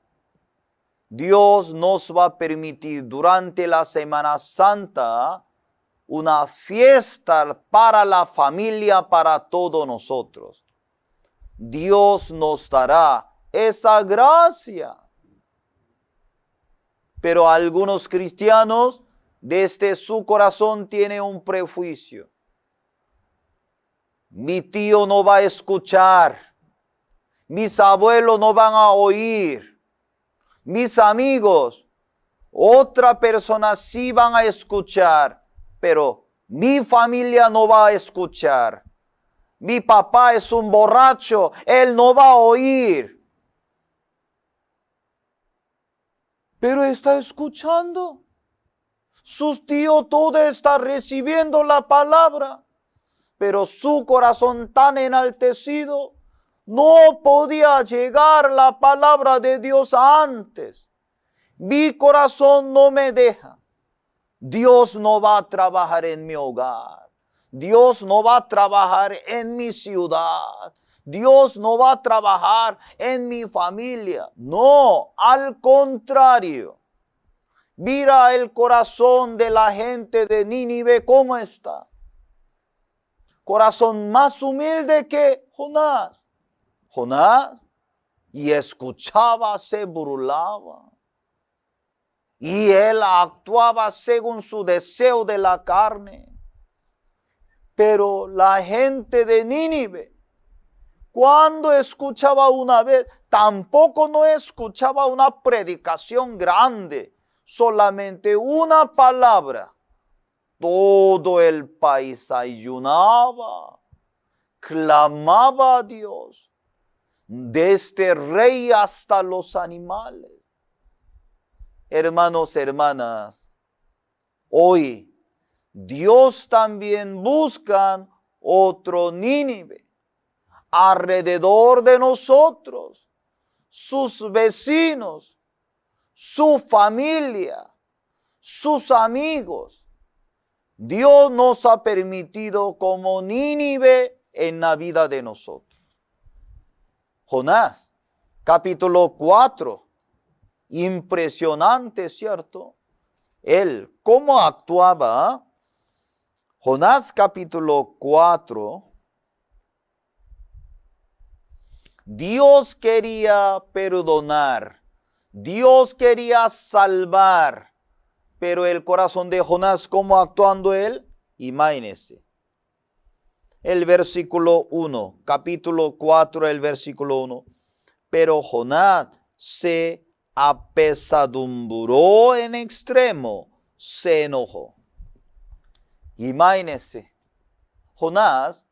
Dios nos va a permitir durante la Semana Santa una fiesta para la familia, para todos nosotros. Dios nos dará esa gracia. Pero algunos cristianos desde su corazón tienen un prejuicio. Mi tío no va a escuchar. Mis abuelos no van a oír. Mis amigos, otra persona sí van a escuchar, pero mi familia no va a escuchar. Mi papá es un borracho, él no va a oír. Pero está escuchando. Sus tíos todos están recibiendo la palabra, pero su corazón tan enaltecido no podía llegar la palabra de Dios antes. Mi corazón no me deja. Dios no va a trabajar en mi hogar. Dios no va a trabajar en mi ciudad. Dios no va a trabajar en mi familia. No, al contrario. Mira el corazón de la gente de Nínive, ¿cómo está? Corazón más humilde que Jonás. Jonás, y escuchaba, se burlaba. Y él actuaba según su deseo de la carne. Pero la gente de Nínive, cuando escuchaba una vez, tampoco no escuchaba una predicación grande, solamente una palabra. Todo el país ayunaba, clamaba a Dios, desde el rey hasta los animales. Hermanos, hermanas, hoy Dios también busca otro Nínive alrededor de nosotros, sus vecinos, su familia, sus amigos. Dios nos ha permitido como Nínive en la vida de nosotros. Jonás, capítulo 4. Impresionante, ¿cierto? Él, ¿cómo actuaba? Jonás capítulo 4. Dios quería perdonar. Dios quería salvar. Pero el corazón de Jonás, ¿cómo actuando él? Imagínense. El versículo 1, capítulo 4, el versículo 1. Pero Jonás se apesadumbró en extremo, se enojó. Imagínense, Jonás,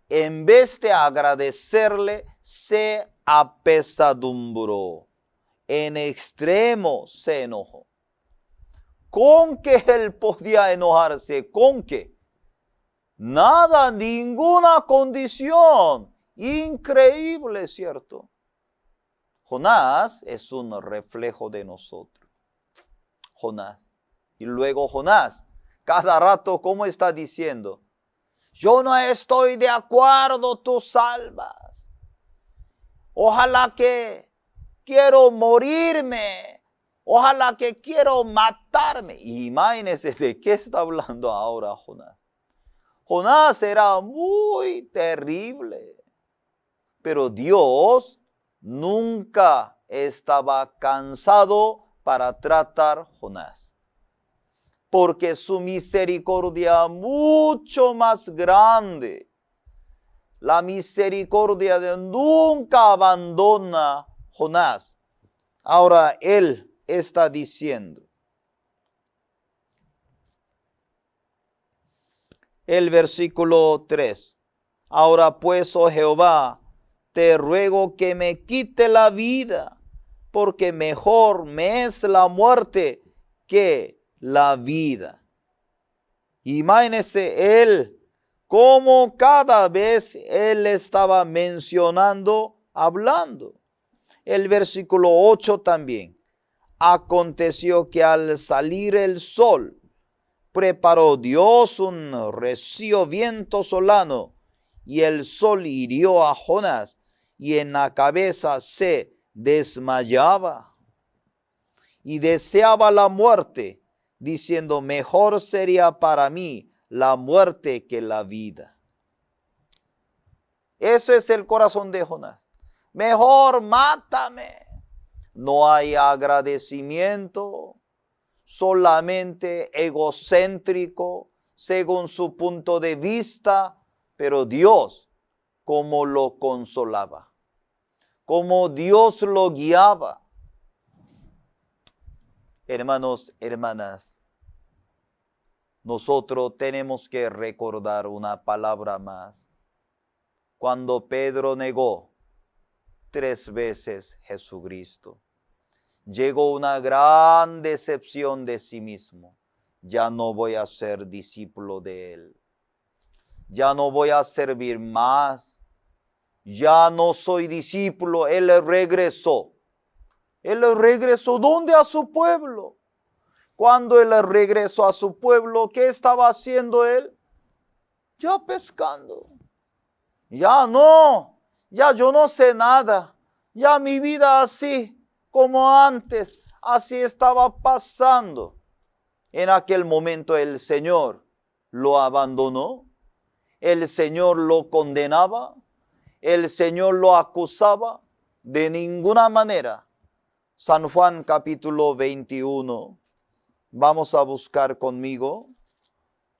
en vez de agradecerle, se apesadumbró. En extremo se enojó. ¿Con qué él podía enojarse? ¿Con qué? Nada, ninguna condición. Increíble, ¿cierto? Jonás es un reflejo de nosotros. Jonás. Y luego Jonás, cada rato, ¿cómo está diciendo? Yo no estoy de acuerdo, tú salvas. Ojalá que quiero morirme. Ojalá que quiero matarme. Imagínense de qué está hablando ahora Jonás. Jonás era muy terrible. Pero Dios nunca estaba cansado para tratar Jonás. Porque su misericordia mucho más grande. La misericordia de nunca abandona Jonás. Ahora él está diciendo. El versículo 3. Ahora pues, oh Jehová, te ruego que me quite la vida, porque mejor me es la muerte que la vida. Imagínese él, como cada vez él estaba mencionando, hablando. El versículo 8 también. Aconteció que al salir el sol, preparó Dios un recio viento solano, y el sol hirió a Jonás, y en la cabeza se desmayaba. Y deseaba la muerte, diciendo, mejor sería para mí la muerte que la vida. Eso es el corazón de Jonás. Mejor mátame. No hay agradecimiento, solamente egocéntrico, según su punto de vista, pero Dios, como lo consolaba, como Dios lo guiaba. Hermanos, hermanas, nosotros tenemos que recordar una palabra más. Cuando Pedro negó 3 veces Jesucristo, llegó una gran decepción de sí mismo. Ya no voy a ser discípulo de él. Ya no voy a servir más. Ya no soy discípulo. Él regresó. Él regresó, ¿dónde? A su pueblo. Cuando él regresó a su pueblo, ¿qué estaba haciendo él? Ya pescando. Ya yo no sé nada. Ya mi vida así como antes. así estaba pasando. En aquel momento el Señor lo abandonó, el Señor lo condenaba, el Señor lo acusaba. De ninguna manera. San Juan capítulo 21. Vamos a buscar conmigo.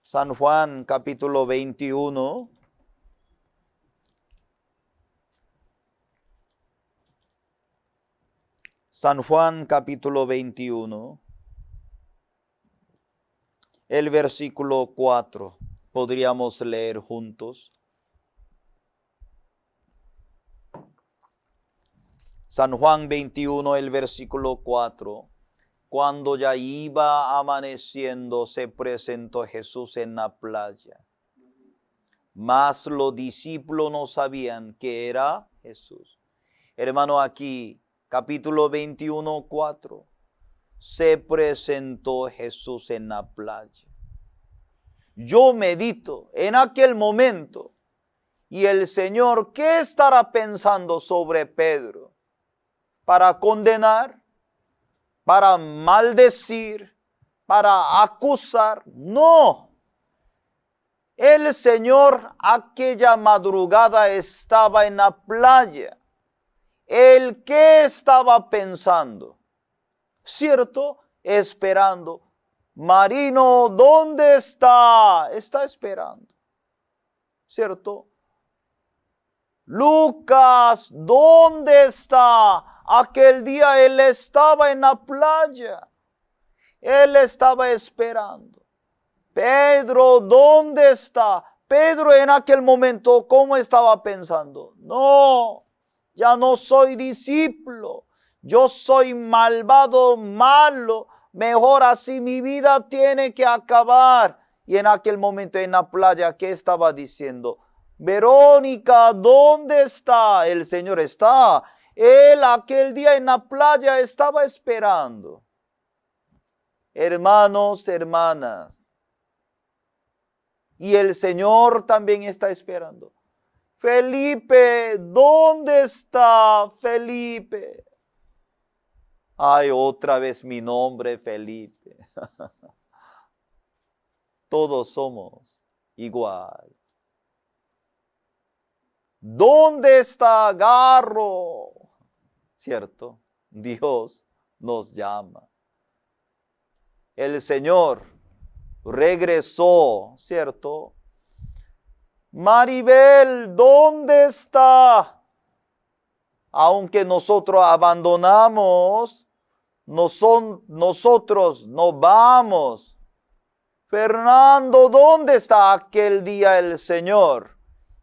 San Juan capítulo 21. San Juan capítulo 21. El versículo 4. Podríamos leer juntos. San Juan 21, el versículo 4. Cuando ya iba amaneciendo, se presentó Jesús en la playa. Mas los discípulos no sabían que era Jesús. Hermano, aquí, capítulo 21, 4. Se presentó Jesús en la playa. Yo medito en aquel momento. Y el Señor, ¿qué estará pensando sobre Pedro? ¿Para condenar? ¿Para maldecir? ¿Para acusar? No. El Señor aquella madrugada estaba en la playa. ¿El qué estaba pensando? ¿Cierto? Esperando. Marino, ¿dónde está? Está esperando. ¿Cierto? Lucas, ¿dónde está? Aquel día él estaba en la playa. Él estaba esperando. Pedro, ¿dónde está? Pedro en aquel momento, ¿cómo estaba pensando? No, ya no soy discípulo. Yo soy malvado, malo. Mejor así mi vida tiene que acabar. Y en aquel momento en la playa, ¿qué estaba diciendo? Verónica, ¿dónde está? El Señor está. Él aquel día en la playa estaba esperando. Hermanos, hermanas. Y el Señor también está esperando. Felipe, ¿dónde está Felipe? Ay, otra vez mi nombre, Felipe. Todos somos igual. ¿Dónde está Garro? ¿Cierto? Dios nos llama. El Señor regresó, ¿cierto? Maribel, ¿dónde está? Aunque nosotros abandonamos, nosotros no vamos. Fernando, ¿dónde está? Aquel día el Señor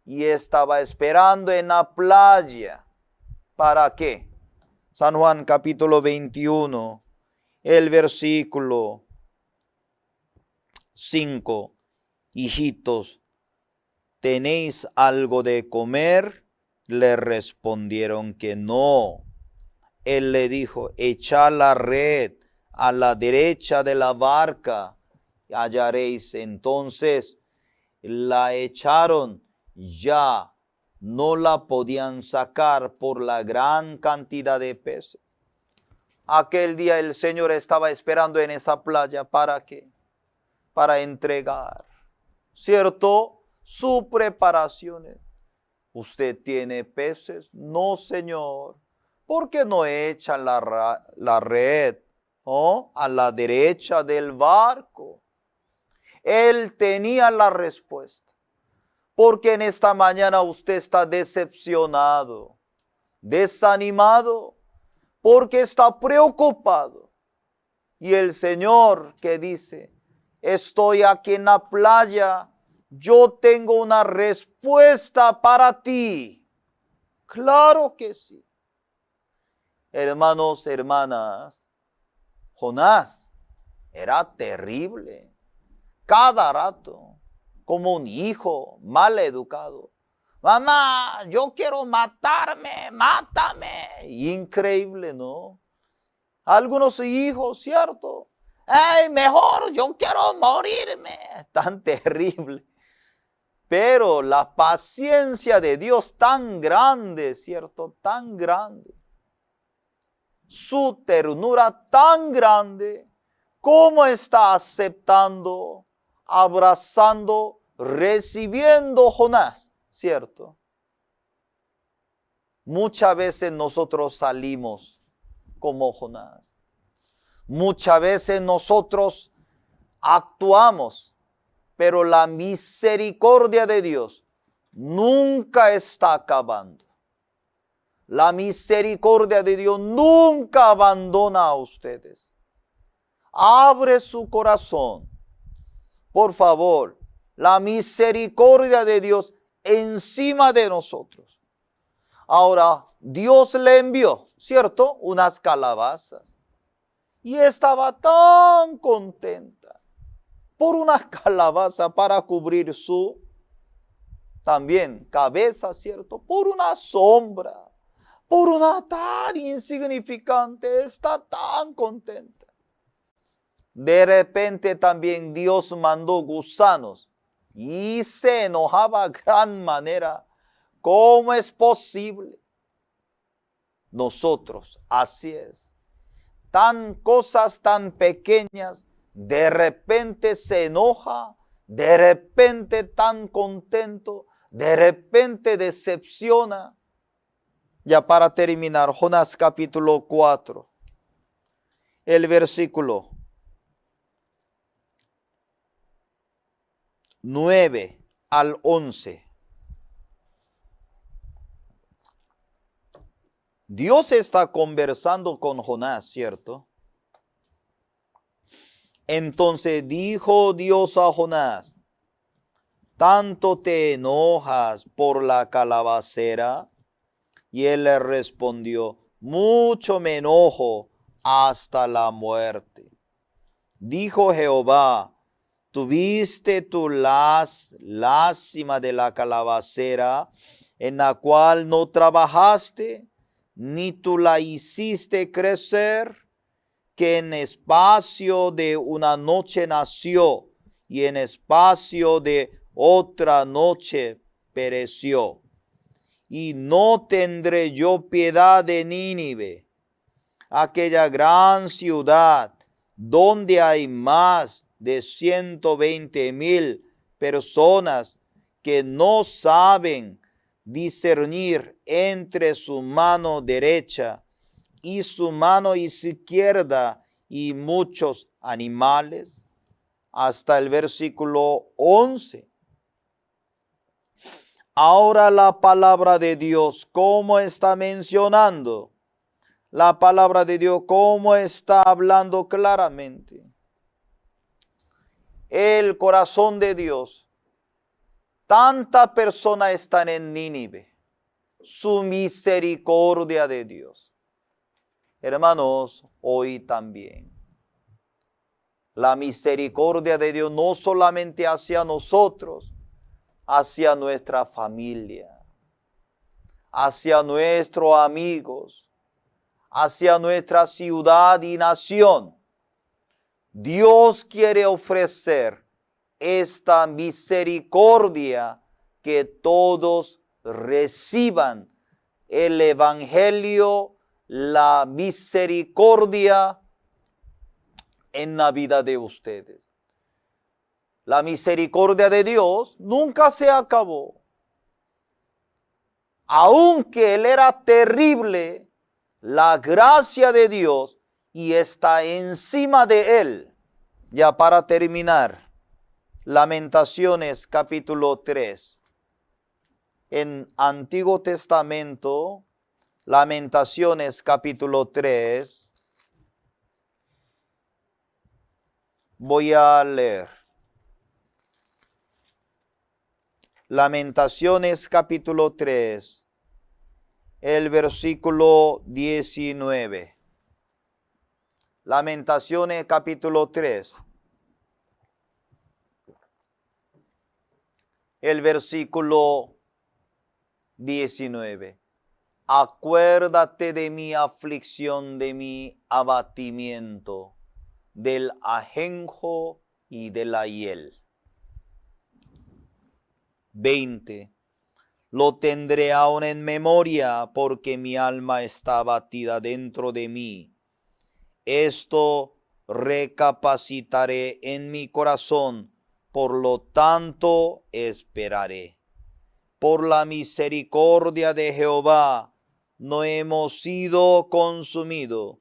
y estaba esperando en la playa. ¿Para qué? San Juan capítulo 21, el versículo 5. Hijitos, ¿tenéis algo de comer? Le respondieron que no. Él le dijo, echad la red a la derecha de la barca, hallaréis. Entonces la echaron, ya no la podían sacar por la gran cantidad de peces. Aquel día el Señor estaba esperando en esa playa, ¿para qué? Para entregar, ¿cierto? Su preparación. ¿Usted tiene peces? No, Señor. ¿Por qué no echa la red a la derecha del barco? Él tenía la respuesta. Porque en esta mañana usted está decepcionado, desanimado, porque está preocupado. Y el Señor que dice, estoy aquí en la playa, yo tengo una respuesta para ti. Claro que sí. Hermanos, hermanas, Jonás era terrible. Cada rato, como un hijo mal educado. Mamá, yo quiero matarme, mátame. Increíble, ¿no? Algunos hijos, ¿cierto? Ay, mejor yo quiero morirme. Tan terrible. Pero la paciencia de Dios tan grande, ¿cierto? Tan grande. su ternura tan grande, cómo está aceptando, abrazando, recibiendo Jonás, ¿cierto? Muchas veces nosotros salimos como Jonás. Muchas veces nosotros actuamos, pero la misericordia de Dios nunca está acabando. La misericordia de Dios nunca abandona a ustedes. Abre su corazón. Por favor, la misericordia de Dios encima de nosotros. Ahora, Dios le envió, ¿cierto? Unas calabazas. Y estaba tan contenta por una calabaza para cubrir su también cabeza, ¿cierto? Por una sombra. Por una tan insignificante, está tan contenta. De repente también Dios mandó gusanos y se enojaba de gran manera. ¿Cómo es posible? Nosotros, así es. Cosas tan pequeñas, de repente se enoja, de repente tan contento, de repente decepciona. Ya para terminar, Jonás capítulo 4, el versículo 9 al 11. Dios está conversando con Jonás, ¿cierto? Entonces dijo Dios a Jonás, ¿tanto te enojas por la calabacera? Y él le respondió, mucho me enojo hasta la muerte. Dijo Jehová, ¿tuviste tu lástima de la calabacera en la cual no trabajaste, ni tú la hiciste crecer, que en espacio de una noche nació y en espacio de otra noche pereció? Y no tendré yo piedad de Nínive, aquella gran ciudad donde hay más de 120,000 personas que no saben discernir entre su mano derecha y su mano izquierda y muchos animales. Hasta el versículo 11. Ahora la palabra de Dios, ¿cómo está mencionando? La palabra de Dios, ¿cómo está hablando claramente? El corazón de Dios. Tantas personas están en Nínive. Su misericordia de Dios. Hermanos, hoy también. La misericordia de Dios no solamente hacia nosotros, hacia nuestra familia, hacia nuestros amigos, hacia nuestra ciudad y nación. Dios quiere ofrecer esta misericordia, que todos reciban el evangelio, la misericordia en la vida de ustedes. La misericordia de Dios nunca se acabó. Aunque Él era terrible, la gracia de Dios y está encima de Él. Ya para terminar, Lamentaciones capítulo 3. En Antiguo Testamento, Lamentaciones capítulo 3. Voy a leer. Lamentaciones capítulo 3, el versículo 19. Lamentaciones capítulo 3, el versículo 19. Acuérdate de mi aflicción, de mi abatimiento, del ajenjo y de la hiel. 20. Lo tendré aún en memoria, porque mi alma está abatida dentro de mí. Esto recapacitaré en mi corazón, por lo tanto esperaré. Por la misericordia de Jehová no hemos sido consumidos,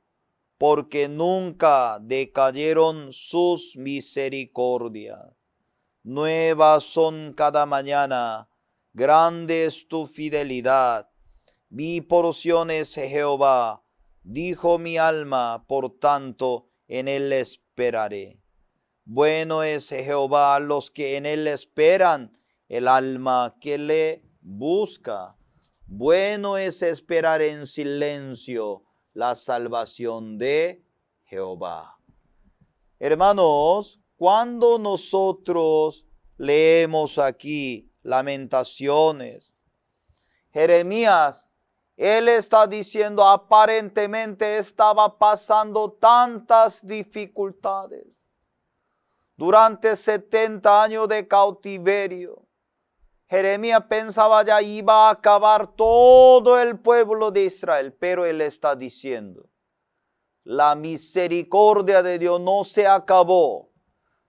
porque nunca decayeron sus misericordias. Nuevas son cada mañana, grande es tu fidelidad. Mi porción es Jehová, dijo mi alma, por tanto en él esperaré. Bueno es Jehová a los que en él esperan, el alma que le busca. Bueno es esperar en silencio la salvación de Jehová. Hermanos, cuando nosotros leemos aquí Lamentaciones, Jeremías, él está diciendo, aparentemente estaba pasando tantas dificultades. Durante 70 años de cautiverio, Jeremías pensaba ya iba a acabar todo el pueblo de Israel, pero él está diciendo, la misericordia de Dios no se acabó.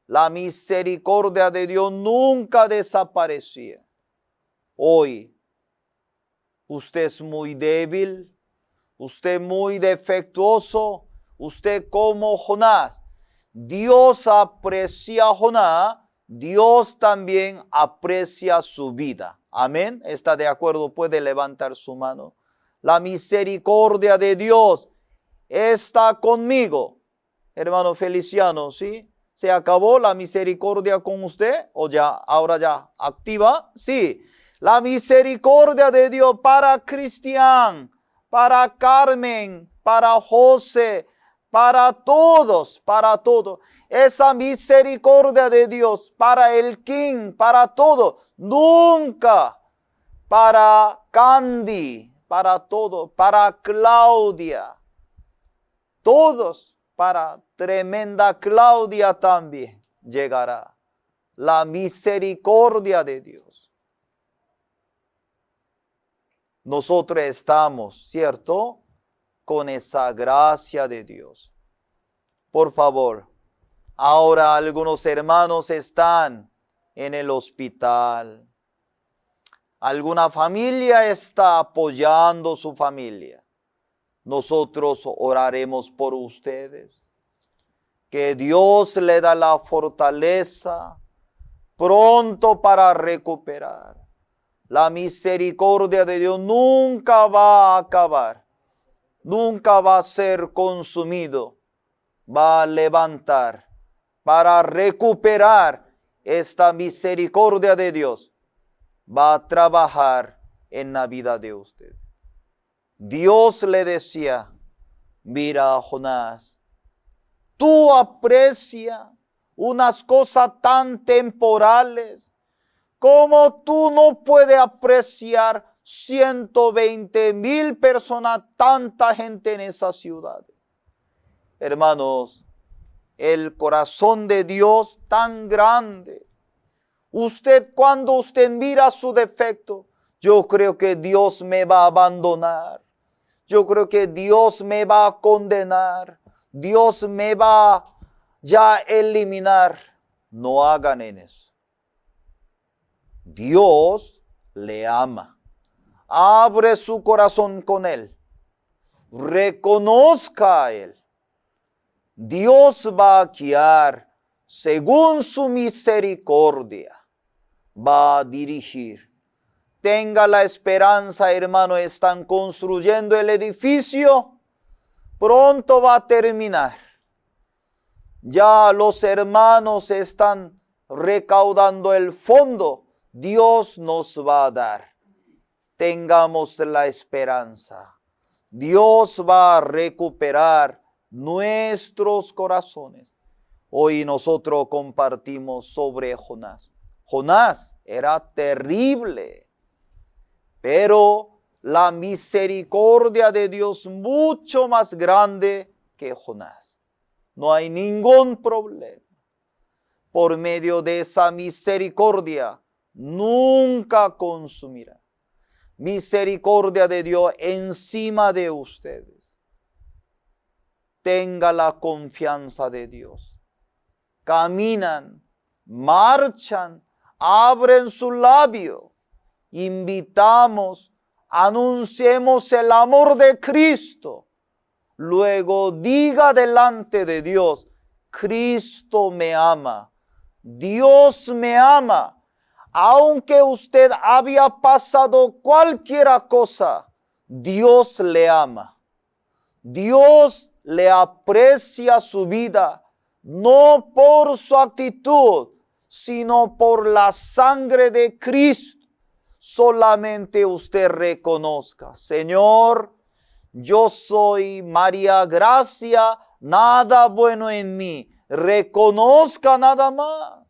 La misericordia de Dios nunca desaparecía. Hoy, usted es muy débil, usted muy defectuoso, usted como Jonás. Dios aprecia a Jonás, Dios también aprecia su vida. Amén. ¿Está de acuerdo? Puede levantar su mano. La misericordia de Dios está conmigo. Hermano Feliciano, ¿sí? ¿Se acabó la misericordia con usted? ¿O ya, ahora ya activa? Sí. La misericordia de Dios para Cristian, para Carmen, para José, para todos, para todos. Esa misericordia de Dios para el King, para todo. Nunca para Candy, para todo, para Claudia. Todos, para tremenda Claudia también llegará la misericordia de Dios. Nosotros estamos, ¿cierto?, con esa gracia de Dios. Por favor, ahora algunos hermanos están en el hospital. Alguna familia está apoyando a su familia. Nosotros oraremos por ustedes. Que Dios le da la fortaleza pronto para recuperar. La misericordia de Dios nunca va a acabar. Nunca va a ser consumido. Va a levantar para recuperar esta misericordia de Dios. Va a trabajar en la vida de usted. Dios le decía, mira, Jonás, tú aprecias unas cosas tan temporales como tú no puedes apreciar 120,000 personas, tanta gente en esa ciudad. Hermanos, el corazón de Dios tan grande. Usted, cuando usted mira su defecto, yo creo que Dios me va a abandonar. Yo creo que Dios me va a condenar. Dios me va ya a eliminar. No hagan en eso. Dios le ama. Abre su corazón con Él. Reconozca a Él. Dios va a guiar según su misericordia. Va a dirigir. Tenga la esperanza, hermano, están construyendo el edificio. Pronto va a terminar. Ya los hermanos están recaudando el fondo. Dios nos va a dar. Tengamos la esperanza. Dios va a recuperar nuestros corazones. Hoy nosotros compartimos sobre Jonás. Jonás era terrible, pero la misericordia de Dios mucho más grande que Jonás. No hay ningún problema. Por medio de esa misericordia, nunca consumirá. misericordia de Dios encima de ustedes. Tenga la confianza de Dios. Caminan, marchan, abren su labio. Invitamos, anunciemos el amor de Cristo. Luego diga delante de Dios, Cristo me ama, Dios me ama. Aunque usted había pasado cualquier cosa, Dios le ama. Dios le aprecia su vida, no por su actitud, sino por la sangre de Cristo. Solamente usted reconozca, Señor, yo soy María Gracia, nada bueno en mí. Reconozca nada más.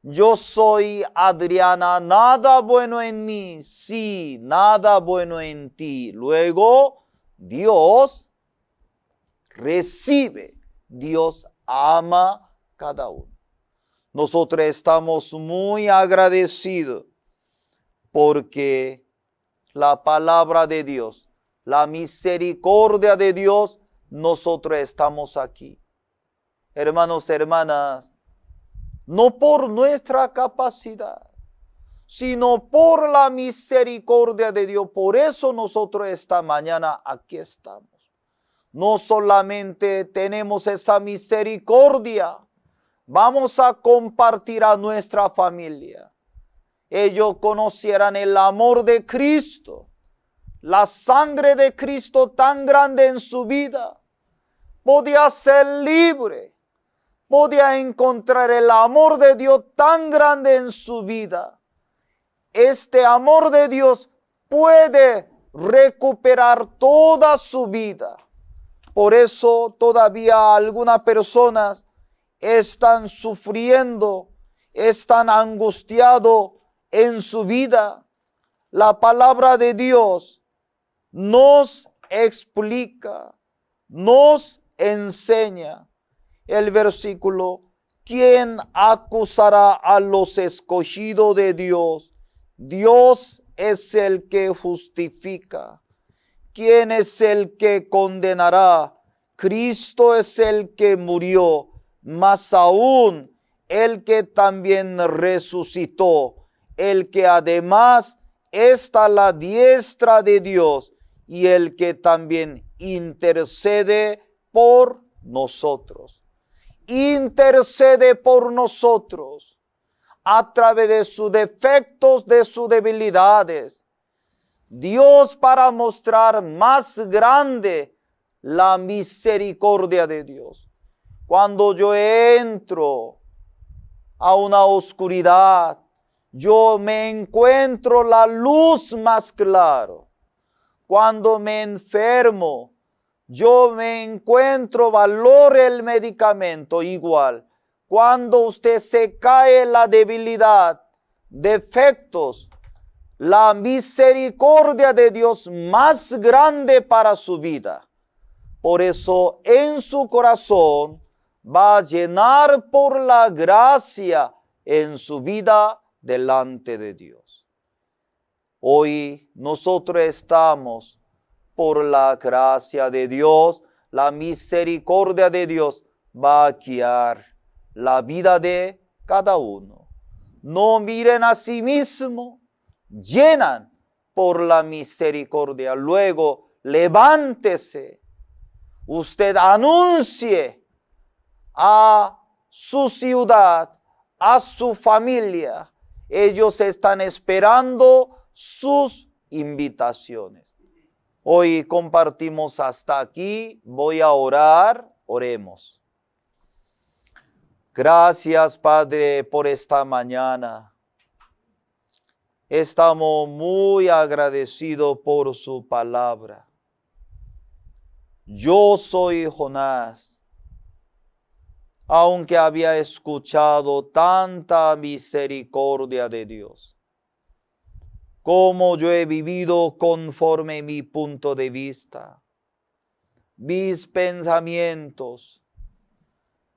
Yo soy Adriana, nada bueno en mí, sí, nada bueno en ti. Luego, Dios recibe, Dios ama cada uno. Nosotros estamos muy agradecidos porque la palabra de Dios, la misericordia de Dios, nosotros estamos aquí. Hermanos, hermanas, no por nuestra capacidad, sino por la misericordia de Dios. Por eso nosotros esta mañana aquí estamos. No solamente tenemos esa misericordia, vamos a compartir a nuestra familia. Ellos conocieran el amor de Cristo, la sangre de Cristo tan grande en su vida. Podía ser libre. Podía encontrar el amor de Dios tan grande en su vida. Este amor de Dios puede recuperar toda su vida. Por eso todavía algunas personas están sufriendo, están angustiados en su vida. La palabra de Dios nos explica, nos enseña. El versículo, ¿quién acusará a los escogidos de Dios? Dios es el que justifica. ¿Quién es el que condenará? Cristo es el que murió, más aún el que también resucitó, el que además está a la diestra de Dios y el que también intercede por nosotros. Intercede por nosotros a través de sus defectos, de sus debilidades. Dios, para mostrar más grande la misericordia de Dios. Cuando yo entro a una oscuridad, yo me encuentro la luz más claro. Cuando me enfermo, yo me encuentro valor el medicamento igual. Cuando usted se cae en la debilidad, defectos, la misericordia de Dios más grande para su vida. Por eso en su corazón va a llenar por la gracia en su vida delante de Dios. Hoy nosotros estamos por la gracia de Dios, la misericordia de Dios va a guiar la vida de cada uno. No miren a sí mismo, llenan por la misericordia. Luego, levántese. Usted anuncie a su ciudad, a su familia. Ellos están esperando sus invitaciones. Hoy compartimos hasta aquí. Voy a orar. Oremos. Gracias, Padre, por esta mañana. Estamos muy agradecidos por su palabra. Yo soy Jonás. Aunque había escuchado tanta misericordia de Dios, como yo he vivido conforme mi punto de vista, mis pensamientos,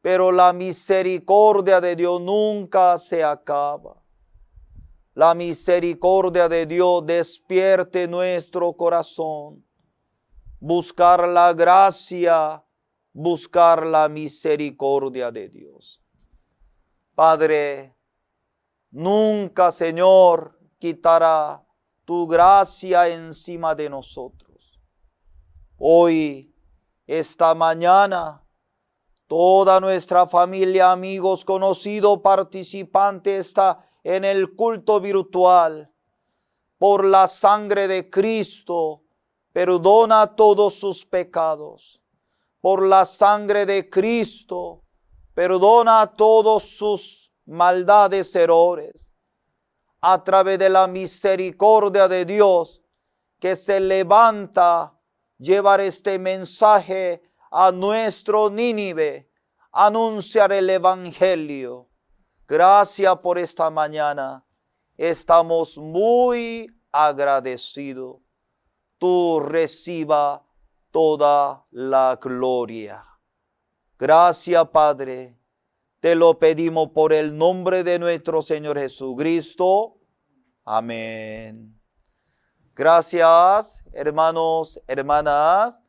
pero la misericordia de Dios nunca se acaba. la misericordia de Dios despierte nuestro corazón. Buscar la gracia, buscar la misericordia de Dios. Padre, nunca, Señor, quitará tu gracia encima de nosotros. Hoy, esta mañana, toda nuestra familia, amigos, conocidos, participantes está en el culto virtual. Por la sangre de Cristo, perdona todos sus pecados. Por la sangre de Cristo, perdona todos sus maldades, errores. A través de la misericordia de Dios, que se levanta, llevar este mensaje a nuestro Nínive, anunciar el Evangelio. Gracias por esta mañana. Estamos muy agradecidos. Tú reciba toda la gloria. Gracias, Padre. Te lo pedimos por el nombre de nuestro Señor Jesucristo. Amén. Gracias, hermanos, hermanas.